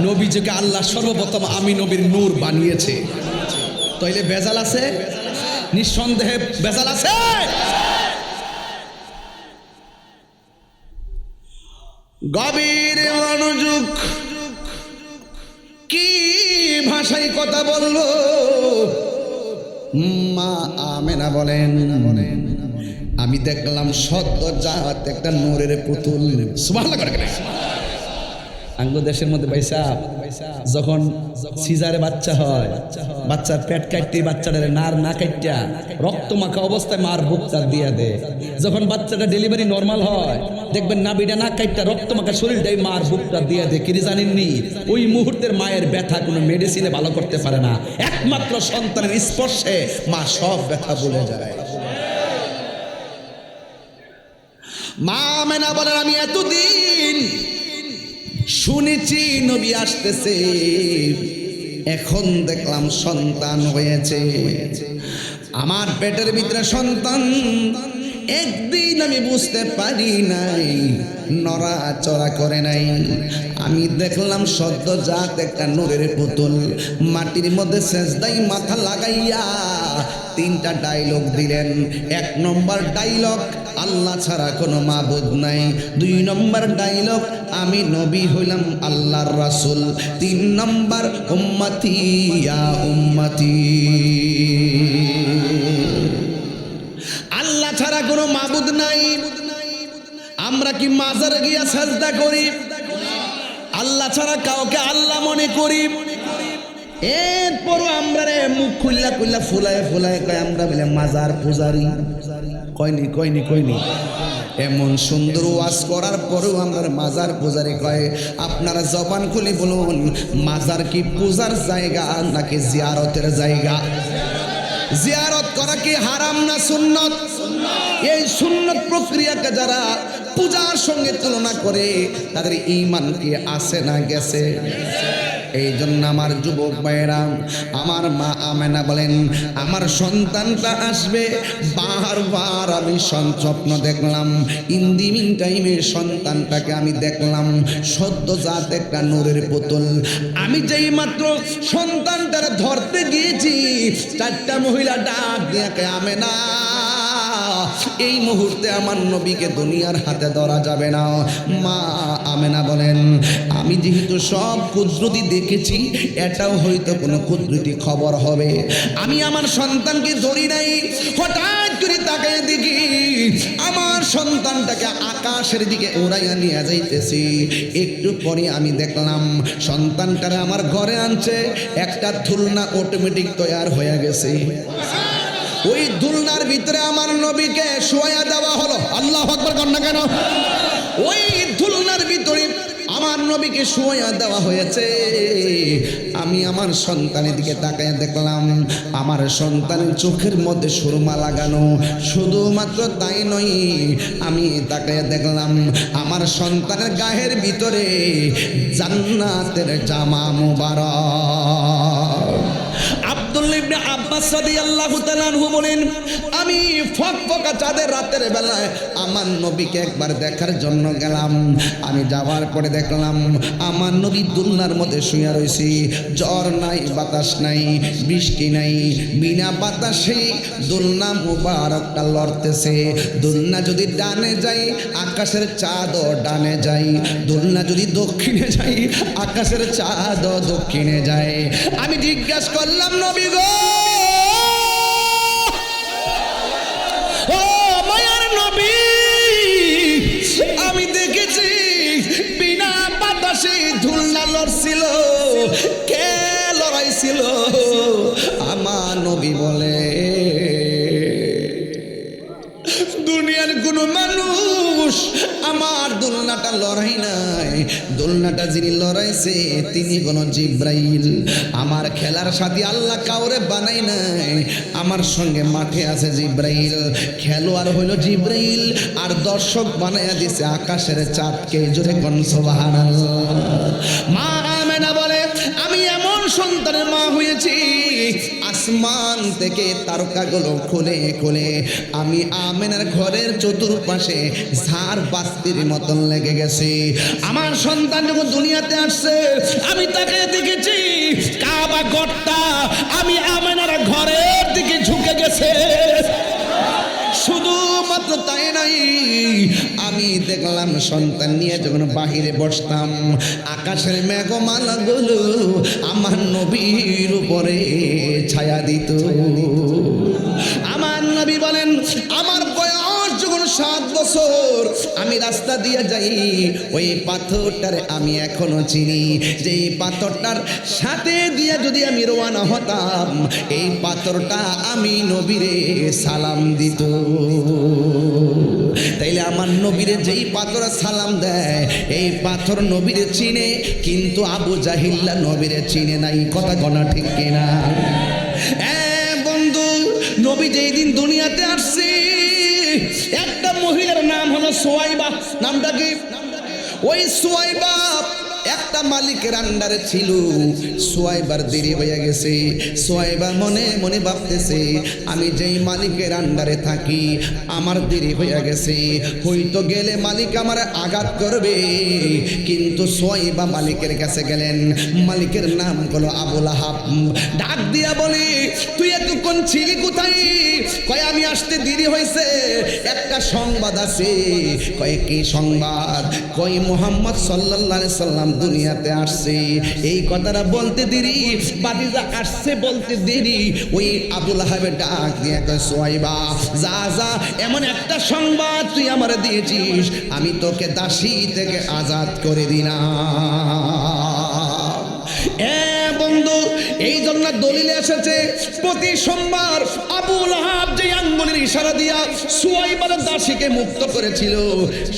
[SPEAKER 1] নবীজিকে আল্লাহ সর্বপ্রথম আমি নবীর নূর বানিয়েছে। তাইলে ভেজাল আছে? নিঃসন্দেহে ভেজাল আছে। গভীর মনোযোগ, কি ভাষায় কথা বলবো। মা আমেনা বলেন, আমি দেখলাম সদ্যজাত একটা নূরের পুতুল। সুবহানাল্লাহ করে গেলেন। আঙ্গ দেশের মধ্যে পয়সা যখন সিজারে বাচ্চা হয়, বাচ্চার পেট কাটতে বাচ্চাটার নার না কাটটা রক্ত মাখা অবস্থায় মার বুকটা দিয়ে দেয়। যখন বাচ্চাটা ডেলিভারি নর্মাল হয়, দেখবেন নাভিটা না কাটটা রক্ত মাখা শরীরটাই মার বুকটা দিয়ে দেয়। কি জানেননি? ওই মুহূর্তের মায়ের ব্যথা কোনো মেডিসিনে ভালো করতে পারে না। একমাত্র সন্তানের স্পর্শে মা সব ব্যথা ভুলে যায়। মা আমেনা বলেন, আমি এতদিন শুনেছি নবী আসতেছে, এখন দেখলাম সন্তান হয়েছে। আমার পেটের ভিতরে সন্তান, একদিন আমি বুঝতে পারি নাই, নড়াচড়া করে নাই। আমি দেখলাম সদ্যজাত একটা নূরের পুতুল মাটির মধ্যে সেজদাই মাথা লাগাইয়া তিনটা ডায়লগ দিলেন। এক নম্বর ডায়লগ, আল্লাহ ছাড়া কোনো মাবুদ নাই। 2 নম্বর ডায়লগ, আমি নবী হইলাম আল্লাহর রাসূল। 3 নম্বর, উম্মতি ইয়া উম্মতি, আল্লাহ ছাড়া কোনো মাবুদ নাই। আমরা কি মাজারে গিয়া সাজদা করি? আল্লাহ ছাড়া কাউকে আল্লাহ মনে করি। এরপরও আমরা রে মুখ খুল্লা খুল্লা ফুলায় ফুলায় কয় আমরা বলে মাজার পূজারি। কয়নি এমন সুন্দর ওয়াজ করার পরেও আমরা মাজার পূজারি কয়। আপনারা জবান খুলে বলুন, মাজার কি পূজার জায়গা নাকি জিয়ারতের জায়গা? জিয়ারত করা কি হারাম না সুন্নত? এই সুন্নত প্রক্রিয়াকে যারা পূজার সঙ্গে তুলনা করে তাদের ঈমান কি আছে না গেছে? এই জন্য আমার যুবক ভাইয়েরা, আমার মা আমেনা বলেন, আমার সন্তানটা আসবে। বারবার আমি স্বপ্ন দেখলাম। ইন দি মিন টাইমে সন্তানটাকে আমি দেখলাম সদ্যজাত একটা নূরের পুতুল। আমি যেই মাত্র সন্তানটারে ধরতে গিয়েছি, 4টা মহিলা ডাক দিয়ে আমেনা, এই মুহূর্তে আমার নবীকে দুনিয়ার হাতে ধরা যাবে না। মা আমেনা বলেন, আমি যেহেতু সব কুদরতি দেখেছি, এটাও হয়তো কোনো কুদরতি খবর হবে। আমি আমার সন্তানকে ধরি নাই, হঠাৎ করে তাকায় দেখি আমার সন্তানটাকে আকাশের দিকে উড়াইয়া নিয়ে যাইতেছি। একটু পরে আমি দেখলাম সন্তানটারে আমার ঘরে আনছে, একটা দুলনা অটোমেটিক তৈরি হয়ে গেছে। ওই দুলনার ভিতরে আমার নবীকে শোয়া দেওয়া হলো। আল্লাহু আকবার কর না কেন? ওই দুলনার ভিতরে আমার নবীকে শোয়া দেওয়া হয়েছে। আমি আমার সন্তানের দিকে তাকায় দেখলাম আমার সন্তানের চোখের মধ্যে সুরমা লাগানো। শুধুমাত্র তাই নয়, আমি তাকায় দেখলাম আমার সন্তানের গায়ের ভিতরে জান্নাতের জামা মুবারক। আব্দুল্লাহ ইবনে আব্বাস রাদিয়াল্লাহু তাআলা আনহু বলেন, আমি ফকফকা চাঁদের রাতের বেলায় আমার নবীকে একবার দেখার জন্য গেলাম। আমি যাওয়ার পরে দেখলাম আমার নবী দুলনার মধ্যে শুয়ে রয়েছে। জ্বর নাই, বাতাস নাই, বৃষ্টি নাই, বিনা বাতাসে দুলনা মুবারকটা লড়তেছে। দুলনা যদি ডানে যায়, আকাশের চাঁদও ডানে যায়। দুলনা যদি দক্ষিণে যায়, আকাশের চাঁদও দক্ষিণে যায়। আমি জিজ্ঞাসা করলাম, নবী গো, ও মায়ার নবী, আমি দেখেছি বিনা বাতাসে দুলনা লড়ছিল, কে লড়াইছিল? আমার নবী বলে, দুনিয়ার কোনো মানুষ আমার দোলনাটা লড়াই নাই। দোলনাটা যিনি লড়াইছে তিনি কোনো জিব্রাইল। আমার খেলার সাথী আল্লাহ কাউরে বানাই নাই। আমার সঙ্গে মাঠে আছে জিব্রাইল, খেলোয়াড় হইল জিব্রাইল, আর দর্শক বানাইয়া দিছে আকাশের চাঁদকে। জোরে কোন সুবহানাল্লাহ। মা আমেনা বলে, আমি এমন সন্তানের মা হয়েছি, আসমান থেকে তারকাগুলো খুলে খুলে আমি আমেনার ঘরের চতুর্পাশে ঝাড় বাস্তির মতন লেগে গেছে। আমার সন্তান যখন দুনিয়াতে আসছে, আমি তাকে দেখেছি কাবা ঘরটা আমি আমেনার ঘরের দিকে ঝুঁকে গেছে। শুধুমাত্র তাই নাই, আমি দেখলাম সন্তান নিয়ে যখন বাহিরে বসতাম, আকাশের মেঘমালাগুলো আমার নবীর উপরে ছায়া দিত। আমার নবী বলেন, আমার বয়স যখন 7 বছর, আমি রাস্তা দিয়ে যাই, ওই পাথরটারে আমি এখনো চিনি, যে এই পাথরটার সাথে দিয়ে যদি আমি রওনা হতাম, এই পাথরটা আমি নবীরে সালাম দিত। তাইলে আমার নবীরে যেই পাথর সালাম দেয়, এই পাথর নবীরে চিনে, কিন্তু আবু জাহিল্লা নবীরে চিনে নাই। কথা গনা ঠিক কিনা? বন্ধু, নবী যেই দিন দুনিয়াতে আসছে, একটা মহিলার নাম হলো সুয়াইবা। নামটা কি? ওই সুয়াইবা একটা মালিকের আন্ডারে ছিল। সুয়াইবার দেরি হয়ে গেছে। সুয়াইবা মনে মনে ভাবতেছে, আমি যেই মালিকের আন্ডারে থাকি, আমার দেরি হয়ে গেছে, হয়তো গেলে মালিক আমার আঘাত করবে। কিন্তু সুয়াইবা মালিকের কাছে গেলেন। মালিকের নাম হলো আবুল আহাব। ডাক দিয়া বলে, তুই এতক্ষণ ছিলি কোথায়? কয়, আমি আসতে দেরি হয়েছে, একটা সংবাদ আছে। কয়, কি সংবাদ? কয়, মুহাম্মদ সাল্লাল্লাহু আলাইহি সাল্লাম দুনিয়াতে আসছে। এই কথাটা বলতে দেরি, বাতিজা আসছে বলতে দেরি। ওই আবুল আহাবের ডাক দিয়ে কয়, সুয়াইবা যা যা, এমন একটা সংবাদ তুই আমারে দিয়েছিস, আমি তোকে দাসী থেকে আজাদ করে দিলাম। বন্ধু, এই জন্য দলিলে এসেছে, প্রতি সোমবার আবুল আহাব যে আঙ্গুলের ইশারা দিয়া সুয়াইবার দাসীকে মুক্ত করেছিল,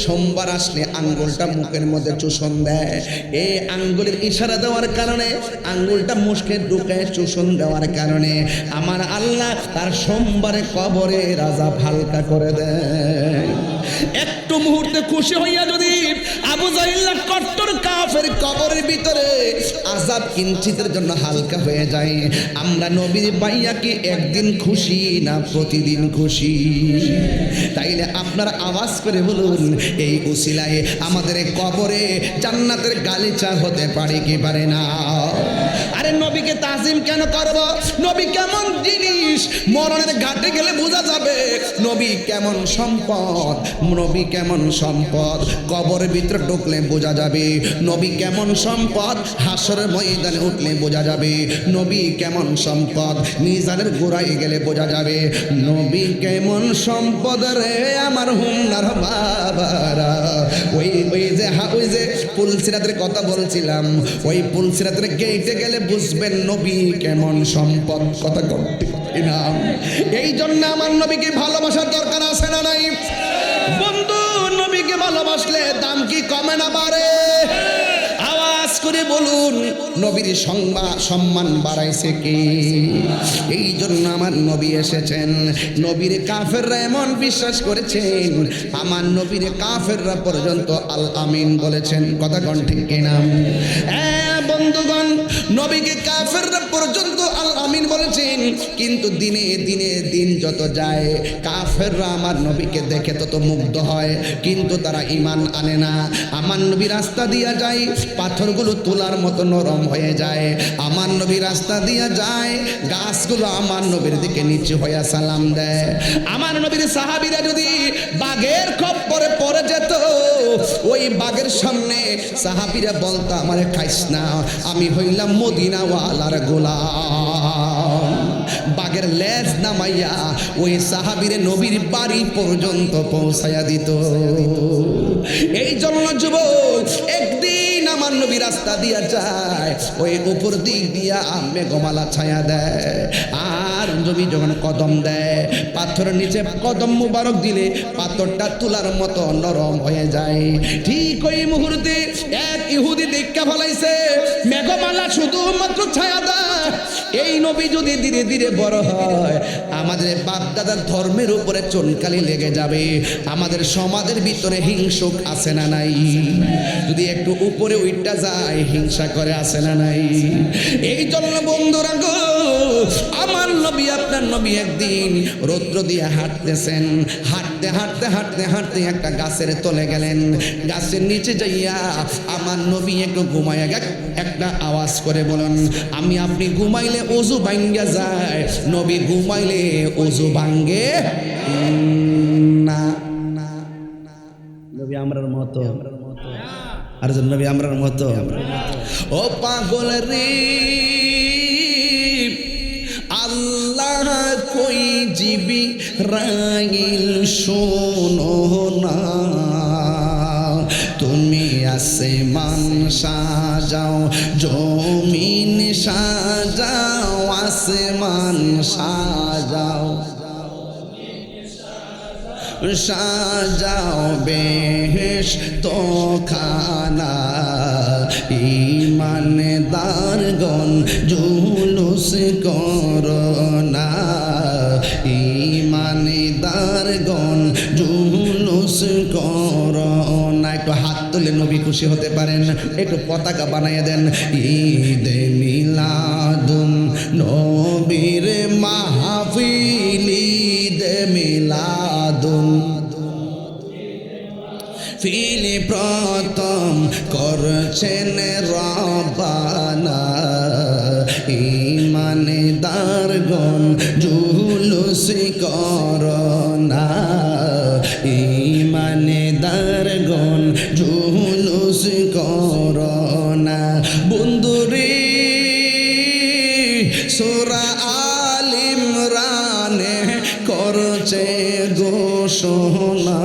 [SPEAKER 1] সোমবার আসলে আঙ্গুলটা মুখের মধ্যে চুষণ দেয়। এই আঙ্গুলের ইশারা দেওয়ার কারণে, আঙ্গুলটা মুখে ঢুকায় চুষণ দেওয়ার কারণে আমার আল্লাহ তার সোমবারে কবরে রাজাব হালকা করে দেয়। একটু মুহূর্তে খুশি হইয়া যদি আবু জাহিল্লা কট্টর কাফের কবরের ভিতরে আযাব কিঞ্চিতের জন্য হালকা হয়ে যায়, আমরা নবীর বাইয়া কি একদিন খুশি না প্রতিদিন খুশি? তাইলে আপনারা আওয়াজ করে বলুন, এই উসিলায় আমাদের কবরে জান্নাতের গালিচা হতে পারে কি পারে না? আরে নবীকে তাজিম কেন করব? নবী কেমন জিনিস মরণের ঘাটে গেলে বোঝা যাবে। নবী কেমন সম্পদ, নবী কেমন সম্পদ কবরের ভিতরে ঢুকলে বোঝা যাবে। নবী কেমন সম্পদ হাসরের ময়দানে উঠলে বোঝা যাবে। নবী কেমন সম্পদ মিজানের গোড়ায় গেলে বোঝা যাবে। নবী কেমন সম্পদ রে আমার হুমনার বাবারা। ওই যে পুলসিরাতের কথা বলছিলাম, ওই পুলসিরাতের গেটে গেলে বুঝবেন নবী কেমন সম্পদ। কথা করতে না, এই জন্য আমার নবীকে ভালোবাসার দরকার আছে না নাই? বন্ধু, নবীকে ভালোবাসলে দাম কি কমে না বাড়ে? আওয়াজ করে বলুন, নবীর সম্মান বাড়াইছে কি? এই জন্য আমার নবী এসেছেন। নবীর কাফেররা এমন বিশ্বাস করেছেন, আমার নবীর কাফেররা পর্যন্ত আল আমিন বলেছেন। কথা কোন ঠিক কিনা? বন্ধুগণ, নবীকে কাফেররা পর্যন্ত আল আমিন বলেছেন। কিন্তু দিনে দিনে দিন যত যায়, কাফেররা আমার নবীকে দেখে তত মুগ্ধ হয়, কিন্তু তারা ঈমান আনে না। আমার নবী রাস্তা দিয়া যায়, পাথরগুলো তোলার মতো নরম হয়ে যায়। আমার নবী রাস্তা দিয়া যায়, গাছগুলো আমার নবীর দিকে নিচু হয়ে সালাম দেয়। আমার নবীর সাহাবীরা যদি বাঘের খপ্পরে পড়ে যেত, ওই বাঘের সামনে সাহাবীরা বলতো, আমারে খাইস না, আমি হইলাম মদিনাওয়ালার গোলাম। বাঘের লেজ নামাইয়া ওই সাহাবীরে নবীর বাড়ি পর্যন্ত পৌঁছাইয়া দিত। এই জন্য যুবক, একদিন আমার নবী রাস্তা দিয়া যায়, ওই উপর দিক দিয়া মেঘমালা ছায়া দেয়। আর নবী যখন কদম দেয়, পাথরের নিচে কদম মুবারক দিলে পাথরটা তুলার মতো নরম হয়ে যায়। ঠিক ওই মুহূর্তে এক ইহুদি দেখা ফলাইছে, মেঘমালা শুধুমাত্র ছায়া দেয়। এই নবী যদি ধীরে ধীরে বড় হয়, আমাদের বাপ দাদার ধর্মের উপরে চুনকালি লেগে যাবে। আমাদের সমাজের ভিতরে হিংসুক আছে না নাই? যদি একটু উপরে উঠটা যায়, হিংসা করে আছে না নাই? এই জন্য বন্ধুরা গো, আমার নবী আপনার নবী একদিন রৌদ্র দিয়ে হাঁটতেছেন। হাঁটতে হাঁটতে হাঁটতে হাঁটতে একটা গাছের তলে গেলেন। গাছের নিচে যাইয়া আমার নবী একটু ঘুমাইয়া একটা আওয়াজ করে বলেন, আমি আপনি ঘুমাইলে ওযু ভাঙ্গা যায়, নবী ঘুমাইলে ওযু ভাঙ্গে না। নবী আমরার মত মতো আর নবী আমরার মতো ও পাগল রে আল্লাহ কই জিবি রাইল শোনো না তুমি আসমান সাজাও জমিন সাজাও আসমান সাজাও সাজাও বেহেশত খানা ঈমানদারগণ জুলুস করোনা ঈমানদারগণ জুলুস করোনা একটু হাত তুলে নবী খুশি হতে পারেন একটু পতাকা বানিয়ে দেন ঈদে মিলাদুন নবীর মাহফিল ঈদে মিলাদুন ফিল প্রথম করছেন রব্বানা ঈমানদারগণ জুলুস করোনা ঈমানদারগণ জুলুস করোনা বন্ধুরে সূরা আল ইমরানে করছে ঘোষণা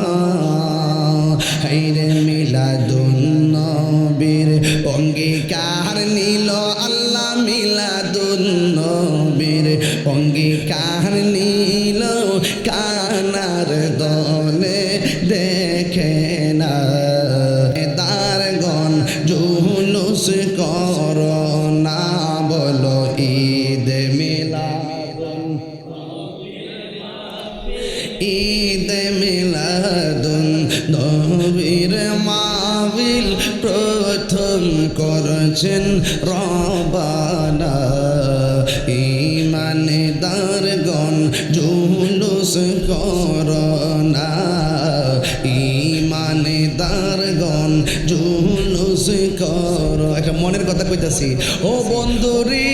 [SPEAKER 1] হাইরে মিলাদুন নবীর অঙ্গীকার নিল আল্লাহ মিলাদুন নবীর অঙ্গীকার নিল কানার দলে দেখে না দারগণ জুলুস করোনা বলো ঈদ মিলাদুন ঈদ মিলাদুন নবীর মাহফিল প্রথম করছেন রব্বানা ঈমানদারগণ জুলুস করোনা ঈমানদারগণ জুলুস করো একটা মনের কথা কইতাছি ও বন্ধুরে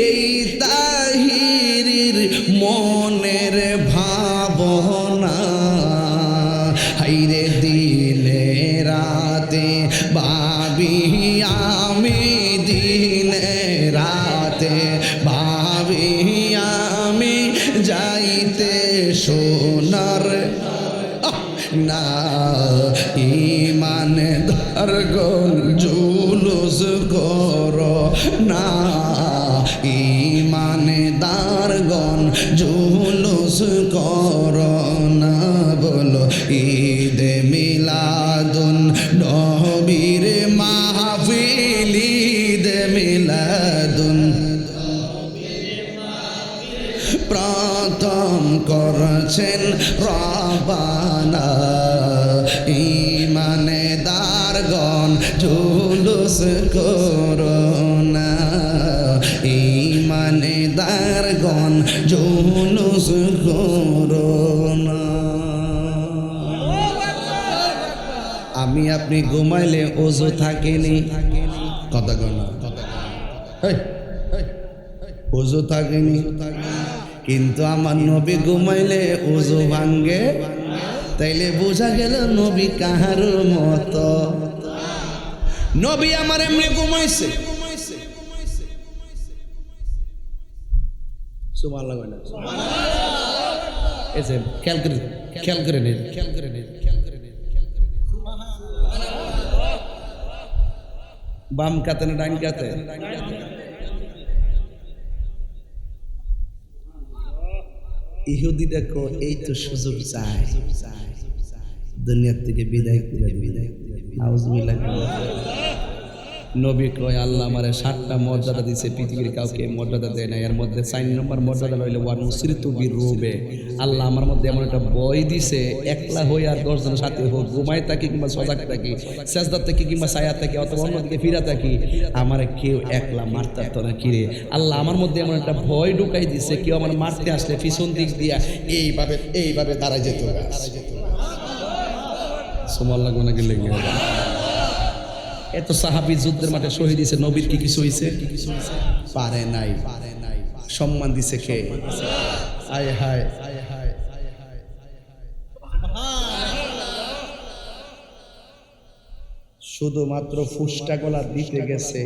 [SPEAKER 1] এই তাহিরির মনের ভাবনা হাইরে দিনে রাতে ভাবি আমি দিনে রাতে ভাবি আমি যাইতে সোনার না ঈমানদারগণ জুলুস করো না ঈমানদারগণ জুলুস করো না বলো ঈদ মিলাদুন নবীর মাহফিল ঈদ মিলাদুন প্রথম করছেন রব্বানা ঈমানদারগণ জুলুস করোনা ঈমানদারগণ জুলুস করোনা আমি আপনি ঘুমাইলে ওযু থাকেনি কথা গণা ওযু থাকেনি কিন্তু আমার নবী ঘুমাইলে ওযু ভাঙ্গে তাইলে বোঝা গেল নবী কাহার মতো নবী আমার এমনি ঘুমাইছে সুবহানাল্লাহ বলেন এই যে খেয়াল করে নিন বাম কাতে না ডান কাতে ইহুদি দেখো এই তো সুযোগ চায় দুনিয়ার থেকে বিদায় করে নাউজুবিল্লাহ নবী কয় আল্লাহ আমারে 7টা মর্যাদা দিয়েছে পৃথিবীর কাউকে মর্যাদা দেয় না এর মধ্যে 4 নম্বর মর্যাদা হইল ওয়ানুসিরতু বিরুবে আল্লাহ আমার মধ্যে এমন একটা ভয় দিছে একলা হই আর 10 জনের সাথে হোক ঘুমায় থাকি কিংবা সজাগ থাকি সেজদা থাকি কিংবা ছায়া থাকি অথবা অন্যদিকে ফিরা থাকি আমারে কেউ একলা মারতে পারতো না কিরে আল্লাহ আমার মধ্যে এমন একটা ভয় ঢুকাই দিছে কেউ আমার মারতে আসলে পিছন দিক দিয়া এইভাবে দাঁড়ায় যেত সুবহানাল্লাহ গুনাহ গেলে এত সাহাবী যুদ্ধের মাঠে শহীদ হয়েছে নবীর কি কিছু হয়েছে পারে নাই সম্মান দিছে কে আয় হায় শুধুমাত্র ফুসটা গলা দিতে গেছে।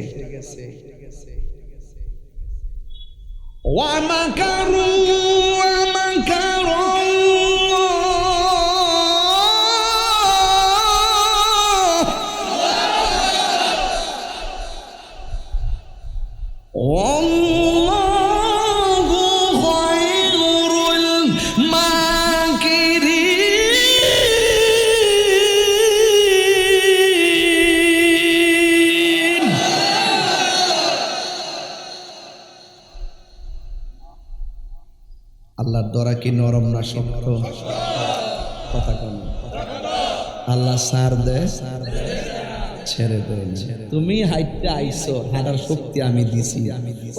[SPEAKER 1] ওয়ামাকারু ওয়ামাকারু ওয়াল্লাহু খায়রুল মাকিরিন। আল্লাহর দরা কি নরম না শক্ত? কথা কম। আল্লাহ সার দে ছেড়ে দে। তুমি হাইটটা আইছো, হাঁটার শক্তি আমি দিছি।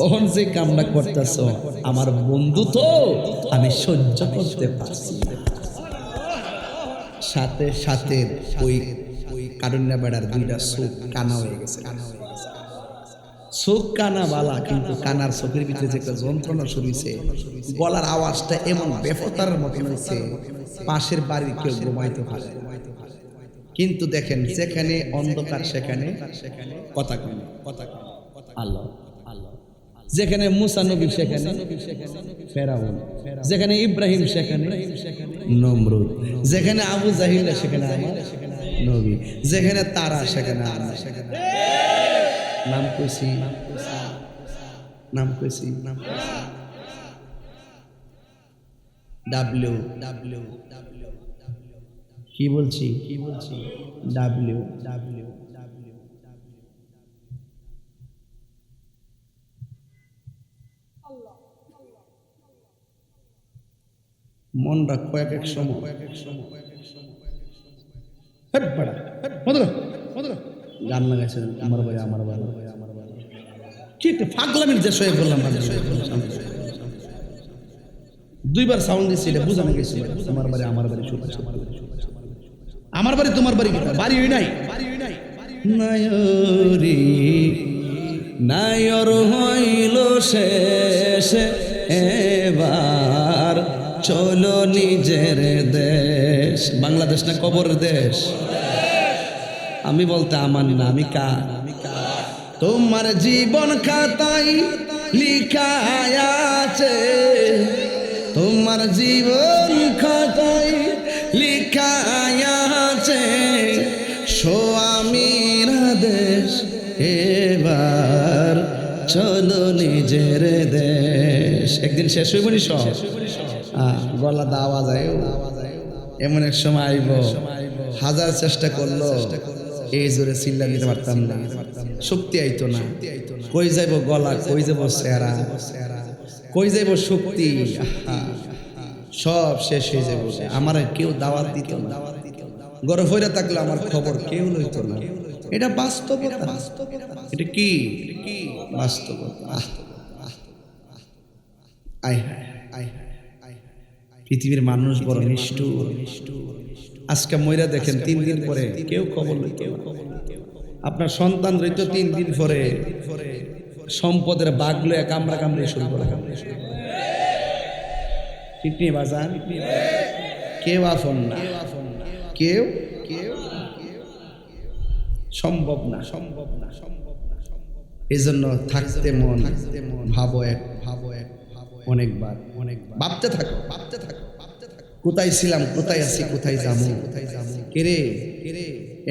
[SPEAKER 1] ওহন যে কামনা করতেছো আমার বন্ধু তো, আমি সহ্য করতে পারছি। সাথে সাথে ওই কারুন্যা বেড়ার দুইটা চোখ কানা হয়ে গেছে। চোখ কানা বালা, কিন্তু কানার চোখের ভিতরে যে একটা যন্ত্রণা শুরু হয়েছে, গলার আওয়াজটা এমন বেফতার মতন হয়েছে, পাশের বাড়ির কেউ ঘুমাইতে পারে। কিন্তু দেখেন, যেখানে অন্ধকার সেখানে কথা কম। আল্লাহ আল্লাহ। যেখানে মুসা নবী সেখানে ফেরাউন, যেখানে ইব্রাহিম সেখানে নমরুদ, যেখানে আবু জাহিল সেখানে আমার নবী, যেখানে তারা সেখানে আল্লাহ। নাম কইছি, নাম কইছি, নাম ডাব্লিউ ডাব্লিউ ডাব্লিউ কি বলছি, কি বলছি, ডাব্লিউ ডাব্লিউ ডাব্লিউ। মন রাখো এক এক সময়, গান লাগাইছে আমার ভাই, আমার ভাই, আমার ভাই, কি একটা ফাগলামির যে শোয়ে বললাম। দুইবার সাউন্ড দিচ্ছি, এটা বুঝানো গেছে। তোমার বাড়ি আমার বাড়ি, আমার বাড়ি তোমার বাড়ি, বাড়ি নাই নায়রি নায়র হইল শেষ, এবার চলো নিজের দেশ। বাংলাদেশ না কবর দেশ? আমি বলতে আমার না, আমি কা। তোমার জীবন খাতায় লিখা আছে, তোমার জীবন খাতায় লিখা আছে, স্বামীর দেশ, এবার চলো নিজের দেশ। একদিন শেষ হইব নি সব, গলা দাওয়া যায়। এমন এক সময় আইব, হাজার চেষ্টা করলো এই জোরে চিল্লা দিতে পারতাম না, শক্তি আইতো না। কই যাইব গলা, কই যাইব চেহারা, কই যাইব শক্তি, সব শেষ হয়ে যাইব। আমার কেউ দাওয়াত দিত না, গড় হইরা থাকলে আমার খবর কেউ লইতো না। এটা বাস্তবতা, এটা কি বাস্তবতা। আয় আয় পৃথিবীর মানুষ বড় নিষ্ঠুর। আজকে মইরা দেখেন 3 দিন পরে কেউ খবর লইতো না। আপনার সন্তান রইতো 3 দিন পরে সম্পদের বাঘ লইয়া কামড়া কামড়ে শুরু করে। ঠিক নেই বাজান? কেউ আপন না, কেউ সম্ভব না, সম্ভব না, সম্ভব না। এই জন্য থাকতে মন ভাবো এক, অনেকবার ভাবতে থাকো, ভাবতে থাকো, কোথায় ছিলাম, কোথায় আছি, কোথায় যাবো, কেরে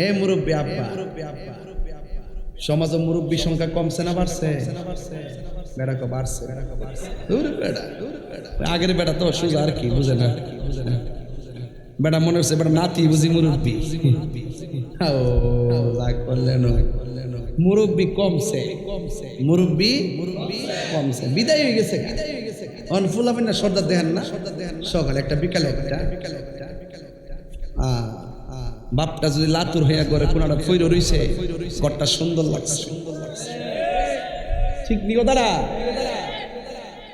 [SPEAKER 1] এ মুরব্বী আব্বা। সমাজে মুরব্বী সংখ্যা কমছে না বাড়ছে? বেড়া বাড়ছে। আগের বেড়া তো সোজা আর কি, বুঝে না বেড়া, মনে হচ্ছে বেড়া নাতি বুঝি মুরব্বী। মুরব্বী কমছে, মুরব্বী কমছে, বিদায় হয়ে গেছে। অনফুল আপনি না সর্দার দেখেন না, সকালে একটা বিকালে একটা। বাপটা যদি লাতুর হইয়া করে কোনটা ফইর রইছে, ঘরটা সুন্দর লাগছে। ঠিক নিও দাঁড়া,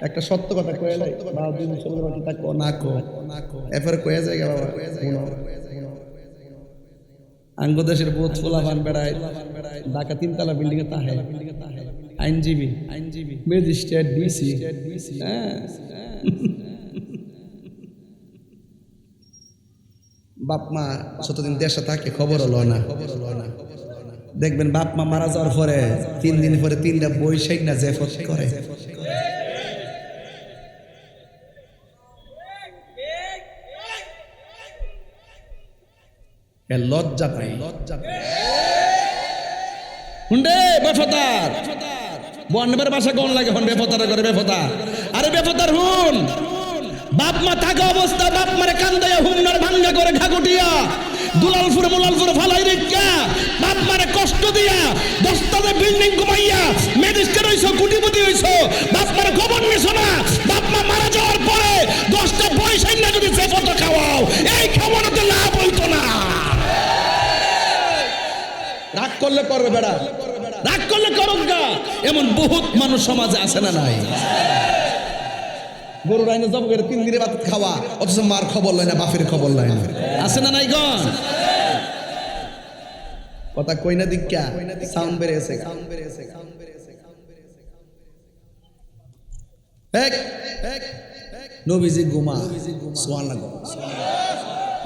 [SPEAKER 1] একটা সত্য কথা কয়ে লাই, এরপরে কয়ে যায় বাবা। আঙ্গদেশের বহুত ফোলাভান বেড়ায়, ঢাকা 3 তলা বিল্ডিং এ তাহে আইনজীবী, ম্যাজিস্ট্রেট, ডিসি। বাপ মা যতদিন দেশে থাকে খবর হলো না, দেখবেন বাপ মা মারা যাওয়ার পরে 3 দিন পরে 3টা বৈশাখ না জেফত করে। লজ্জা পাই, হুন্ডে বেফতার বন্ডের ভাষা কোন লাগে হন বেফতার করে বেফতার। আরে বেফতার হুন, বাপ মা থাকা অবস্থা বাপ মারে কান্দাইয়া হুমনার ভাঙ্গা করে ঘাগুটিয়া দুলালপুরে ফালাই রেখা বাপ মারে কষ্ট দিয়া দশটাতে বিল্ডিং ঘুমাইয়া ম্যাজিস্ট্রেট হইছো কুটিপতি হইছো বাপ মারে খবর নিছো না। বাপ মা মারা যাওয়ার পরে 10টা পয়সা না যদি জেফত খাওয়াও এই খাওয়ানোতে লাভ হইতো না। রাগ করলে করবে বেড়া, রাগ করলে করুক গা, এমন বহুত মানুষ সমাজে আছে না নাই? গরু রাইনে জব করে 3 দিনে ভাত খাওয়া অথচ মার খবর লয় না, বাপের খবর লয় না, আছে না নাই গন? কথা কই না দিক্কা সাউন্ড বেড়ে এসে নবীজি ঘুমা সুবহানাল্লাহ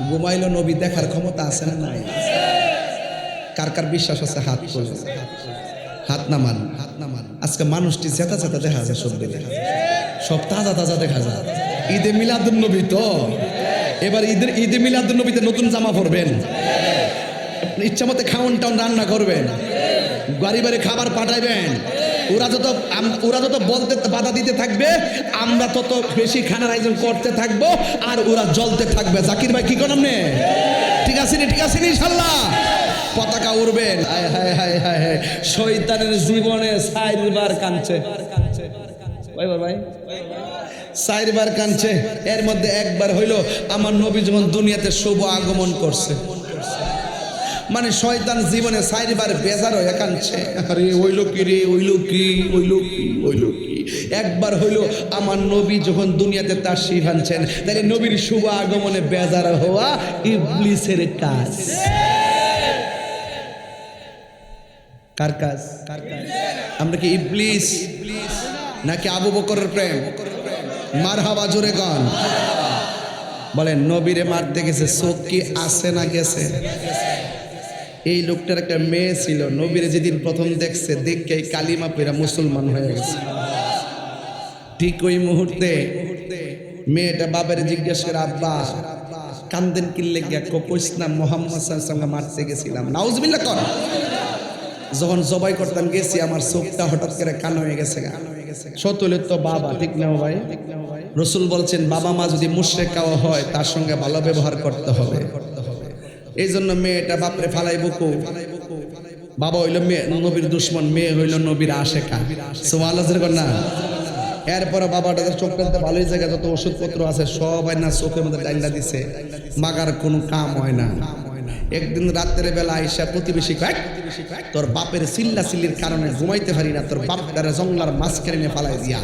[SPEAKER 1] ঘুমাইলো, নবী দেখার ক্ষমতা আছে না নাই? কার কার বিশ্বাস আছে হাত তোলে, হাত নামান। আজকে মানুষটি চেতা চেতা দেখা যায়, সব দিকে সব তাজা তাজা দেখা যায়। ঈদে মিলাদুন নবী তো এবার ঈদে মিলাদুন নবীতে নতুন জামা পরবেন, ইচ্ছা মতো খাওন টাউন রান্না করবেন, বাড়ি বাড়ি খাবার পাঠাইবেন। ওরা যত বলতে বাধা দিতে থাকবে আমরা তত বেশি খানার আয়োজন করতে থাকবো আর ওরা জ্বলতে থাকবে। জাকির ভাই কি করেন? ঠিক আছে ঠিক আছে ইনশাল্লাহ পতাকা উড়বেন। হায় হায় হায় হায় হায়, শয়তানের জীবনে 4 বার কাঁদছে ভাই 4 বার কাঁদছে। এর মধ্যে একবার হইল আমার নবী যখন দুনিয়াতে শুভ আগমন করছে, মানে শয়তান জীবনে 4 বার বেজার হয়ে কাঁদছে। আরে হইল কি রে, হইল কি, হইল কি, হইল কি। একবার হইল আমার নবী যখন দুনিয়াতে তাশরীফ আনছেন, তাহলে নবীর শুভ আগমনে বেজার হওয়া ইবলিসের কাজ। কার কাজ? আমরা কি ইবলিস নাকি আবু বকরের প্রেম? মারহাবা জোরে গান বলেন। নবীরে মারতে গেছে, চোখ কি আছে না গেছে? এই লোকটার একটা মেয়ে ছিল, নবীরে যেদিন প্রথম দেখছে দেখে কালিমা পড়া মুসলমান হয়ে গেছে। ঠিক ওই মুহূর্তে মেয়েটা বাবার জিজ্ঞেস করে, আব্বা কান্দেন কিল্লে গিয়া কইস না মোহাম্মদ সাল্লাল্লাহু আলাইহি ওয়াসাল্লাম মারতে গেছিলাম। নাউজুবিল্লাহ কর। যখন জবাই করতাম গেছি আমার চোখটা হঠাৎ করে কান হয়ে গেছে। সতলে তো বাবা, ঠিক না ভাই? রসুল বলছেন বাবা মা যদি মুশরিক হয় তার সঙ্গে ভালো ব্যবহার করতে হবে। এই জন্য মেয়েটা বাপরে ফালাই বকু। বাবা হইল নবীর দুশ্মন, মেয়ে হইল নবীর আশেকা। সুবহানাল্লাহ না? এরপরে বাবাটা চোখটাতে ভালোই জায়গা যত ওষুধপত্র আছে সবাই না চোখের মধ্যে ডাইলা দিছে, মাগার কোনো কাম হয় না। একদিন রাতের বেলা আইসা প্রতিবেশী কয়েক তোর বাপের চিল্লাচিল্লির কারণে ঘুমাইতে পারি না, তোর বাপ দ্বারা জঙ্গলার মাঝখানে নিয়ে ফালাই দিয়া।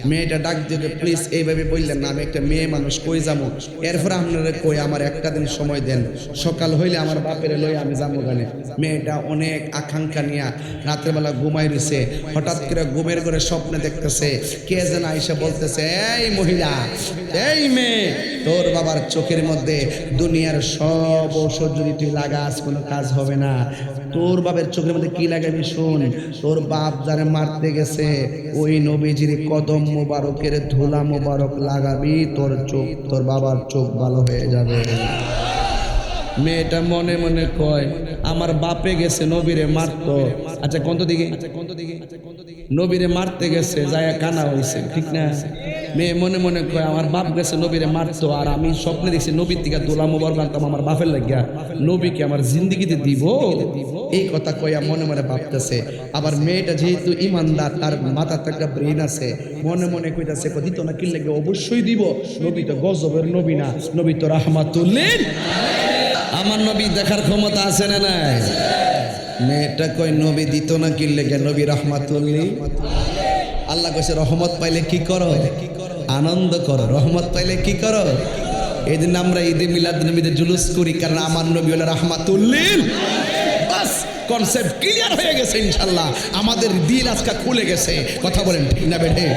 [SPEAKER 1] মেয়েটা ডাক দিয়ে প্লিজ এইভাবে বললেন না, আমি একটা মেয়ে মানুষ কই যাবো। এরপর আপনারা কই আমার একটা দিন সময় দেন, সকাল হইলে আমার বাপের লই আমি যাবো গানে। মেয়েটা অনেক আকাঙ্ক্ষা নিয়ে রাতের বেলা ঘুমাই রয়েছে। হঠাৎ করে ঘুমের ঘরে স্বপ্নে দেখতেছে কে যেন আইসা বলতেছে, এই মহিলা, এই মেয়ে, তোর বাবার চোখের মধ্যে দুনিয়ার সব ঔষধ যদি তুই লাগাস কোনো কাজ হবে না। তোর বাবার চোখের মধ্যে কি লাগাবি শুন, তোর বাপ যারা মারতে গেছে ওই নবীজির কদম মোবারকের ধুলা মোবারক লাগাবি, তোর চোখ, তোর বাবার চোখ ভালো হয়ে যাবে। মেয়েটা মনে মনে কয় আমার বাপে গেছে নবীরে মারতো। আচ্ছা কোন দিকে নবীরে মারতে গেছে যায় কানা হয়েছে, ঠিক না? মেয়ে মনে মনে কয় আমার বাপ গেছে নবীরে মারতো, আর আমি স্বপ্নে দেখছি নবীর থেকে দোলা মোবারক আনতাম আমার বাপের লাগিয়া, নবীকে আমার জিন্দিগিতে দিব। এই কথা কইয়া মনে মনে ভাবতেছে। আবার মেয়েটা যেহেতু ইমানদার, তার মাথাতে একটা ব্রেন আছে, মনে মনে কইতাছে দিত না কি লাগে, অবশ্যই দিব। নবী তো গজবের নবী না, নবী তো রাহমাতুল লিল। আমার নবী দেখার ক্ষমতা আছে না নাই? মেয়েটা কই নবী দিত না কি লেগে, নবী রাহমাতুল লিল। আল্লাহ কইছে রহমত পাইলে কি করো? আনন্দ করো। রহমত পাইলে কি করো? এই দিন আমরা ঈদে মিলাদ নবীতে জুলুস করি, কারণ আমার নবী হলো রাহমাতুল লিল। বাস কনসেপ্ট ক্লিয়ার হয়ে গেছে ইনশাআল্লাহ। আমাদের দিল আজকে খুলে গেছে। কথা বলেন ঠিক না বেঠে?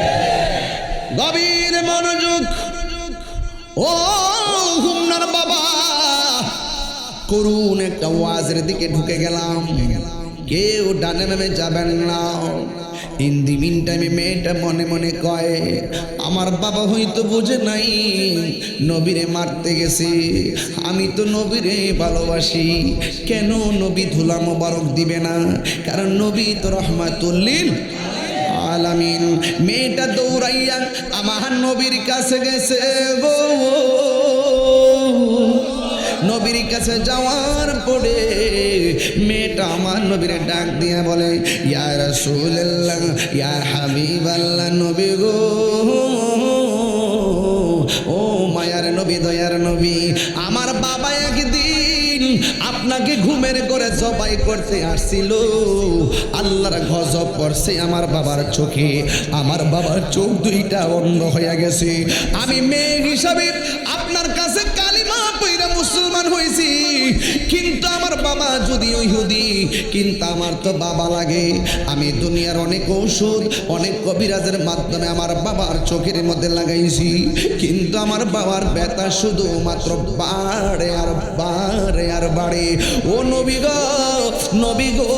[SPEAKER 1] গভীর মনোযোগ। ও হুমনার বাবা, করুন একটা ওয়াজের দিকে ঢুকে গেলাম। কেউ ডানে বামে যাবেন না। ইন দি মিন টাইমে মেয়েটা মনে মনে কয়, আমার বাবা হয়তো বুঝে নাই নবীরে মারতে গেছে, আমি তো নবীরে ভালোবাসি, কেন নবী ধুলা মোবারক দিবে না, কারণ নবী তো রহমাতুল্লিল আলামিন। মেয়েটা দৌড়াইয়া আমার নবীর কাছে গেছে গো। নবীর কাছে যাওয়ার পরে মেয়েটা আমার নবীর ডাক দিয়া বলে, ইয়া রাসূলুল্লাহ, ইয়া হাবিবাল্লাহ, নবী গো, ও মায়ার নবী, দয়ার নবী, আমার বাবা একদিন আপনাকে ঘুমের করে জবাই করতে আসছিল, আল্লাহর গজব পড়ছে আমার বাবার চোখে, আমার বাবার চোখ দুইটা অন্ধ হয়ে গেছে। আমি মেয়ে হিসাবে আপনার কাছে কালিমা পড়া মুসলমান হয়েছি, কিন্তু আমার বাবা যদিও ইহুদি, কিন্তু আমার তো বাবা লাগে। আমি দুনিয়ার অনেক ঔষধ, অনেক কবিরাজের মাধ্যমে আমার বাবার চোখের মধ্যে লাগাইছি, কিন্তু আমার বাবার ব্যথা শুধুমাত্র বাড়ে আর বাড়ে আর বাড়ে। ও নবী গো, নবী গো,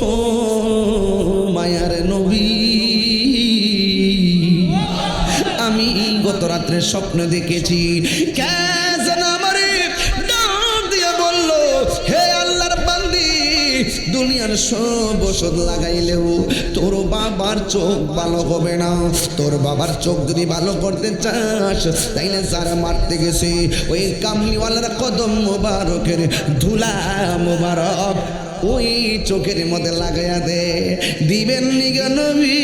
[SPEAKER 1] ও মায়ার নবী, আমি গত রাত্রে স্বপ্ন দেখেছি, কে যেন আমারে ডাক দিয়ে বলল, হে আল্লাহর বান্দি, দুনিয়ার সব ওষুধ লাগাইলেও তোর বাবার চোখ ভালো হবে না, তোর বাবার চোখ যদি ভালো করতে চাস তাইলে যারা মারতে গেছে ওই কামলিওয়ালার কদম মোবারকের ধুলা মোবারক ওই চোখের মধ্যে লাগাইয়া দে। দিবেন নি গো নবী,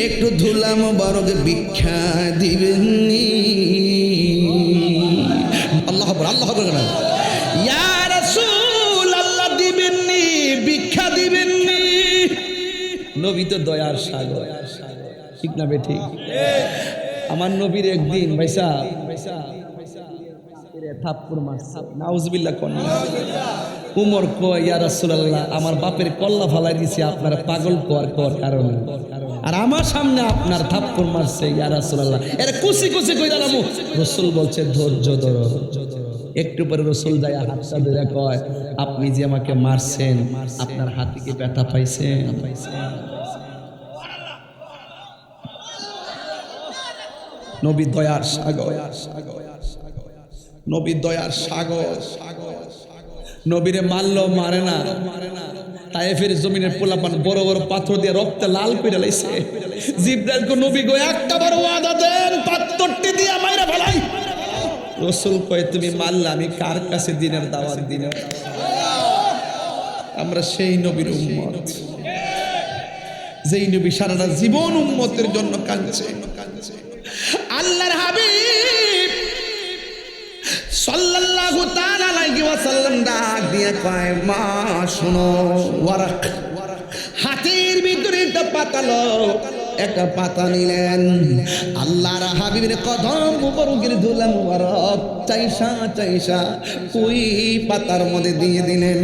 [SPEAKER 1] একটু ধুলা মোবারক ভিক্ষা দিবেন নি? আল্লাহ আকবার, আল্লাহ আকবার। ইয়া রাসূল, আল্লাহ দিবেন নি, ভিক্ষা দিবেন নি? নবী তো দয়ার সাগর, ঠিক না বেঠিক? আমার নবীর একদিন ভাইসা থাপ্পড় মারছে, নাউজুবিল্লাহ কোন উমর কয়, ইয়া রাসূলুল্লাহ, আমার বাপের কল্লা ফালাই দিছে আপনার পাগল কোয়ার কারণে, আর আমার সামনে আপনার থাপ্পড় মারছে, ইয়া রাসূলুল্লাহ, এরা কুচি কুচি কই দাঁড়ামু। রাসূল বলছে ধৈর্য ধরো। একটু পরে রাসূল যায় হাতটা ধরে কয়, আপনি যে আমাকে মারছেন আপনার হাতে কি ব্যথা পাইছেন? নবী দয়ার সাগর, নবী দয়ার সাগর। নবীরে মারলো মারে না, তায়েফের জমিনের পোলাপান বড় বড় পাথর দিয়ে রক্তে লাল করে লাইছে। জিবরাইল কো, নবী গো একটা বার ওয়াদা দেন, পাথরটি দিয়ে মাইরা ফেলাই। রাসূল কয়, তুমি মারলা, আমি কার কাছে দিনের দাওয়াত দিন? আমরা সেই নবীর উম্মত, যেই নবী সারাটা জীবন উম্মতের জন্য কাঁদছে। আল্লাহর হাবিব সাল্লাল্লাহু তাআলা আলাইহি ওয়াসাল্লাম ডাক দিয়ে কয়, মা শুনো, ওয়ারাক, হাতের ভিতরে একটা পাতালো, একটা পাতা নিলেন, আল্লাহর হাবিবের কদম মুবারকের ধুলা মুবারক চাইসা চাইসা ওই পাতার মধ্যে দিয়ে দিলেন।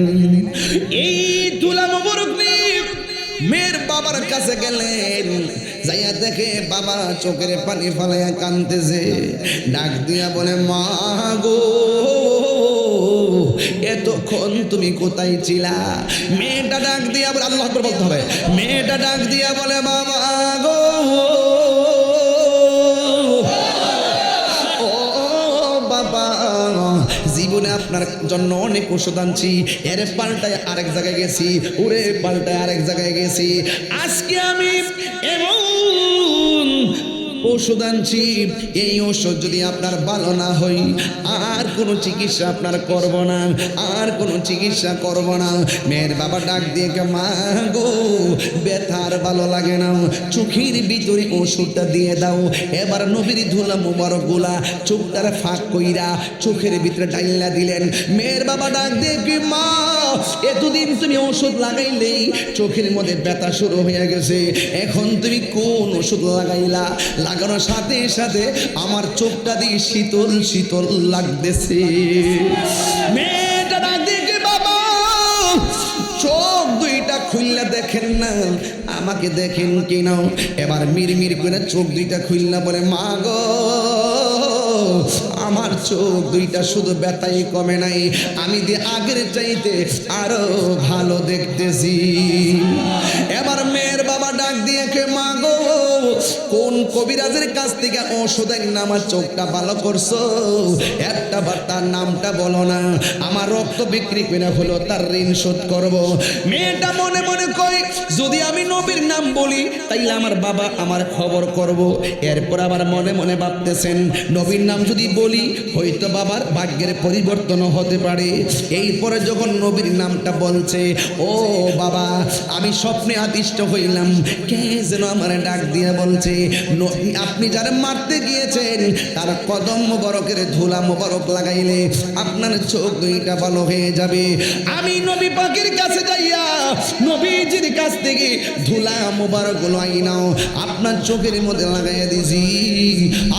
[SPEAKER 1] এই ধুলা মুবারক নিয়ে মেয়ের বাবার কাছে গেলেন, যাইয়া দেখে বাবা চোখের পানি ফালাইয়া কাঁদতেছে, ডাক দিয়া বলে, মা গো, এতক্ষণ তুমি কোথায় ছিলা? মেয়েটা ডাক দিয়া বলে, আল্লাহু আকবার বলতে হবে, মেয়েটা ডাক দিয়া বলে, বাবা গো, ও বাবা, জীবনে আপনার জন্য অনেক ওষুধ আনছি, এর পাল্টায় আরেক জায়গায় গেছি, ওরে পাল্টায় আরেক জায়গায় গেছি, আজকে আমি এমন ওষুধ আনছি, এই ওষুধ যদি আপনার ভালো না হয় আর কোনো চিকিৎসা আপনার করব না, আর কোনো চিকিৎসা করব না। মেয়ের বাবা ডাক দিয়ে, মা গো, ব্যথার ভালো লাগে না, চোখের ভিতরে ওষুধটা দিয়ে দাও। এবার নবীর ধুলা মুবারক গুলা চোখটার ফাঁক কইরা চোখের ভিতরে ডাইলা দিলেন। মেয়ের বাবা ডাক দিয়ে, মা, এতদিন তুমি ওষুধ লাগাইলেই চোখের মধ্যে ব্যথা শুরু হয়ে গেছে, এখন তুমি কোন ওষুধ লাগাইলা? লাগানোর সাথে সাথে আমার চোখটা দিয়ে শীতল শীতল লাগতেছে। মেয়েটা ডাক দিয়ে, বাবা, চোখ দুইটা খুললা দেখেন না, আমাকে দেখেন কিনা? এবার মিরমির করে চোখ দুইটা খুললা বলে, মা গো, আমার চোখ দুইটা শুধু ব্যথাই কমে নাই, আমি যে আগের চাইতে আরো ভালো দেখতেছি। এবার মেয়ের বাবা ডাক দিয়ে কে, মা গো কোন কবিরাজের কাছ থেকে ওষুধ এনে আমার চোখটা ভালো করছো, একটা বার তার নামটা বলো না, আমার রক্ত বিক্রি করে হলো তার ঋণ শোধ করব। মেয়েটা মনে মনে কয় যদি আমি নবীর নাম বলি তাইলে আমার বাবা আমার খবর করব। এরপর আবার মনে মনে ভাবতেছেন নবীর নাম যদি বলি হয়তো বাবার ভাগ্যের পরিবর্তন হতে পারে। এরপরে যখন নবীর নামটা বলছে, ও বাবা আমি স্বপ্নে আদিষ্ট হইলাম কে যেন আমার ডাক দিয়ে বলছে আপনি যারা মারতে গিয়েছেন তার কদম মোবারকের ধুলা মোবারক লাগাইলে আপনার চোখ দুইটা ভালো হয়ে যাবে। আমি নবী পাকের কাছে যাইয়া নবীজির কাছ থেকে ধুলা মোবারক গুলো আইনাও আপনার চোখের মধ্যে লাগাইয়া দিছি,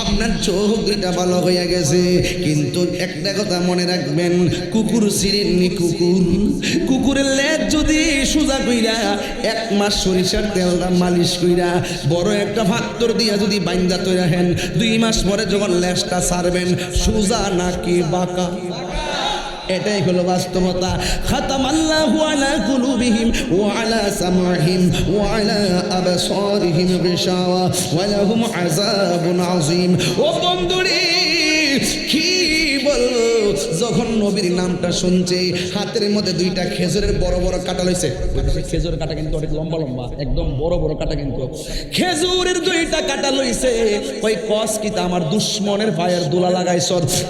[SPEAKER 1] আপনার চোখ দুইটা ভালো হয়ে গেছে। কিন্তু একটা কথা মনে রাখবেন, কুকুর চিনেননি, কুকুরের লেজ যদি সোজা কইরা 1 মাস সরিষার তেলটা মালিশ কইরা বড় একটা ফাত্তর দিয়া যদি বাইন্দা তৈরি হেন 2 মাস পরে যখন লেজটা ছাড়বেন সোজা নাকি বাঁকা, এটাই হলো বাস্তবতা। খাতামাল্লাহু আলা কুলুবিহিম ওয়া আলা সামঈহিম ওয়া আলা আবসারিহিম গিশাওয়া ওয়া লাহুম আযাবুন আযীম। ও বন্ধুরে কি বলবো, যখন নবীর নামটা শুনছে হাতের মধ্যে 2টা খেজুরের বড় বড় কাঁটা লইছে। খেজুরের কাঁটা কিন্তু অনেক লম্বা লম্বা, একদম বড় বড় কাঁটা, কিন্তু খেজুরের 2টা কাঁটা লইছে। ওই কস কি তা আমার দুশ্মনের পায়ের দোলা লাগাইছ,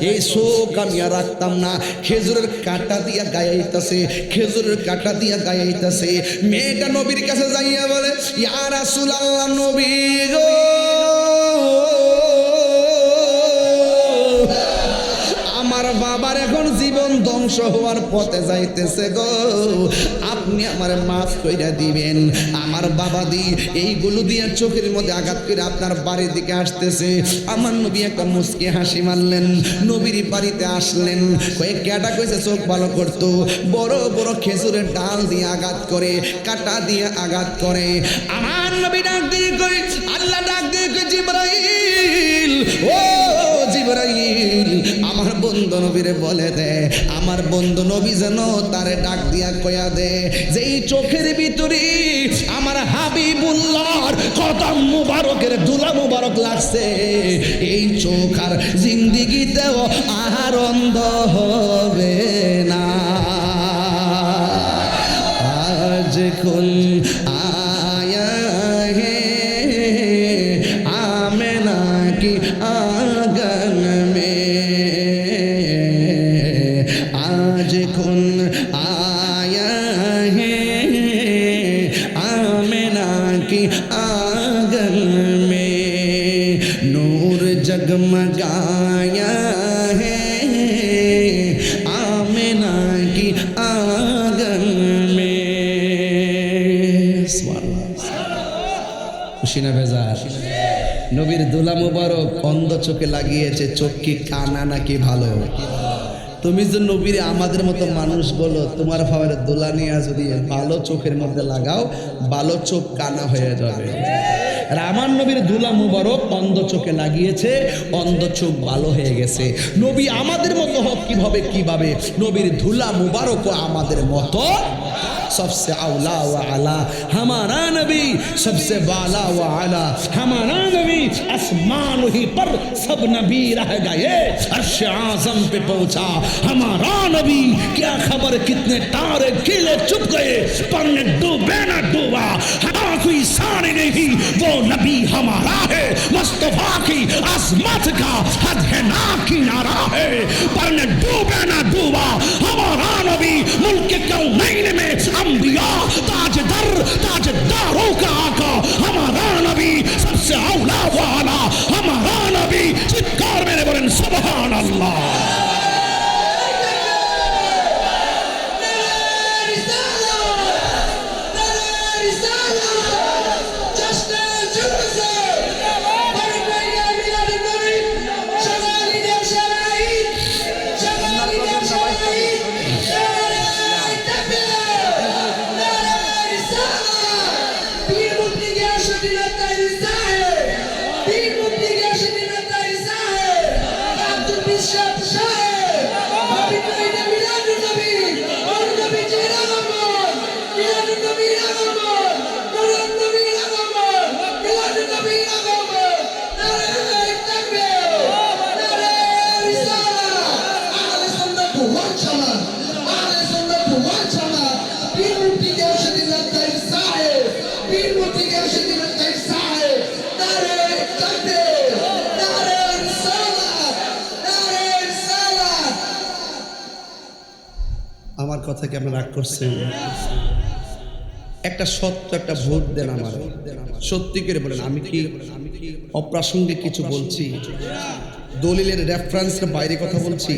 [SPEAKER 1] এই শোক আমি আর রাখতাম না। খেজুরের কাঁটা দিয়া গায়াইতেছে, খেজুরের কাঁটা দিয়া গায়াইতেছে। মেয়েটা নবীর কাছে যাইয়া বলে, ইয়া রাসূলুল্লাহ, নবী গো আমার বাবার এখন জীবন ধ্বংস হওয়ার পথে যাইতেছে গো, আপনি আমার মাফ কইরা দিবেন। আমার বাবা দি এইগুলো দিয়ে চোখের মধ্যে আঘাত করে আপনার বাড়ির দিকে আসতেছে। আমার নবী একটা মুচকি হাসি মারলেন, নবীর বাড়িতে আসলেন। কেটা কইছে চোখ ভালো করতো, বড় বড় খেজুরের ডাল দিয়ে আঘাত করে, কাটা দিয়ে আঘাত করে। আমার নবী ডাক দিয়ে কই, আল্লাহ ডাক দিয়ে কই, জিবরাইল ও জিবরাইল আমার বন্ধু নবীরে বলে দে, আমার বন্ধু নবী যেন তারে ডাক দিয়া কয়া দে যে এই চোখের ভিতরে আমার হাবিবুল্লাহর কদম মুবারকের ধুলা মুবারক লাগছে, এই চোখ আর জিন্দিগিতেও আর অন্ধ হবে না। আজ কোন আয়া হে আমেনা কি আগন মে, आज खुन आया है आमिना की आंगन में, नूर जगमगाया है आमिना की आंगन में। खुशी ना भेजा নবীর দুলা মুবারক অন্ধ চোখে লাগিয়েছে, চোখ কি কানা নাকি ভালো? তুমি যে নবীরে আমাদের মতো মানুষ বলো, তোমার ভাবের দোলা নিয়ে যদি ভালো চোখের মধ্যে লাগাও, ভালো চোখ কানা হয়ে যাবে। আর আমার নবীর দুলা মুবারক অন্ধ চোখে লাগিয়েছে, অন্ধ চোখ ভালো হয়ে গেছে। নবী আমাদের মতো হোক কিভাবে নবীর ধুলা মুবারকও আমাদের মতো। सबसे औला व आला हमारा नबी, सबसे बाला व आला हमारा नबी। आसमान ही पर सब नबी रह गए, अर्श आज़म पे पहुंचा हमारा नबी। क्या खबर कितने तारे खिले चुप गए, पर न डूबे न डूबा, हाँ कोई सारे नहीं, वो नबी हमारा है। मुस्तफा की अज़मत का हद है ना किनारा है, पर न डूबे न डूबा हमारा नबी। मुल्क कौनैन में अंबिया ताजदारों का आका हमारा नबी, सबसे औला वाला हमारा नबी। चित्कार मेरे बोलें सुभान अल्लाह।
[SPEAKER 3] থেকে আপনি রাগ করছেন। একটা সত্য একটা ভোট দেন আমার, সত্যি করে বলেন আমি কি অপ্রাসঙ্গিক কিছু বলছি, দলিলের রেফারেন্সের বাইরে কথা বলছি?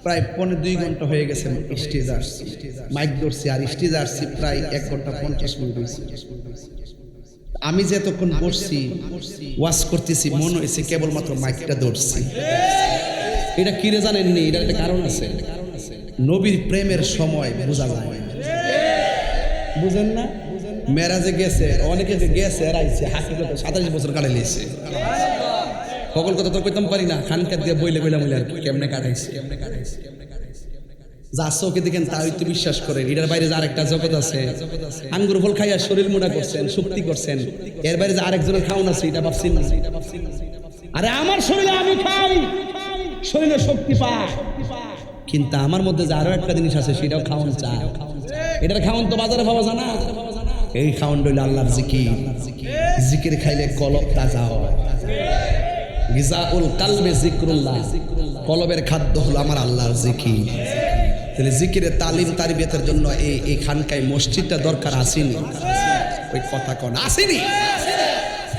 [SPEAKER 3] প্রায় 2.5 ঘন্টা হয়ে গেছে স্টেজ আসছি, মাইক ধরছি আর স্টেজ আসছি প্রায় 1 ঘন্টা 50 মিনিট হয়েছে। আমি যে এতক্ষণ বসছি ওয়াজ করতেছি মনে হয়েছে কেবলমাত্র মাইকটা ধরছি। এটা কিরে জানেননি, এটার একটা কারণ আছে। নবীর প্রেমের সময় বোঝা যায়, বুঝেন না? মেরাজে গেছে, অনেকে গেছে রাইছে, হাকিকত 27 বছর কাটাই লিয়েছে। সকল কথা তো কইতাম পারি না, খানকার দিয়ে বইলে বইলাম আর কেমনে কাটাইছে। যা চোখে দেখেন তাই তো বিশ্বাস করেন। এটার বাইরে যে আরেকটা জগৎ আছে, আঙ্গুর ফল খাইয়া শরীর মোটা করছেন, শক্তি করছেন, এর বাইরে যে আরেকজনের খাওন আছে এটা ভাবছেন না? আরে আমার শরীরে আমি খাই, শরীরে শক্তি পায়, কিন্তু আমার মধ্যে যে আরো একটা জিনিস আছে সেটাও খাওয়ান চায়। এটার খাওয়ান তো বাজারে পাওয়া যায় না। এই খাওয়ান রইল আল্লাহর জিকির। জিকির খাইলে কলব তাজা হয়। গিজাউল কালবে জিক্রুল্লাহ, কলবের খাদ্য হলো আমার আল্লাহর জিকির। তাহলে জিকিরের তালিম তারবিয়তের জন্য এই খানকায় মসজিদটা দরকার আসেনি? ওই কথা কোন আসেনি?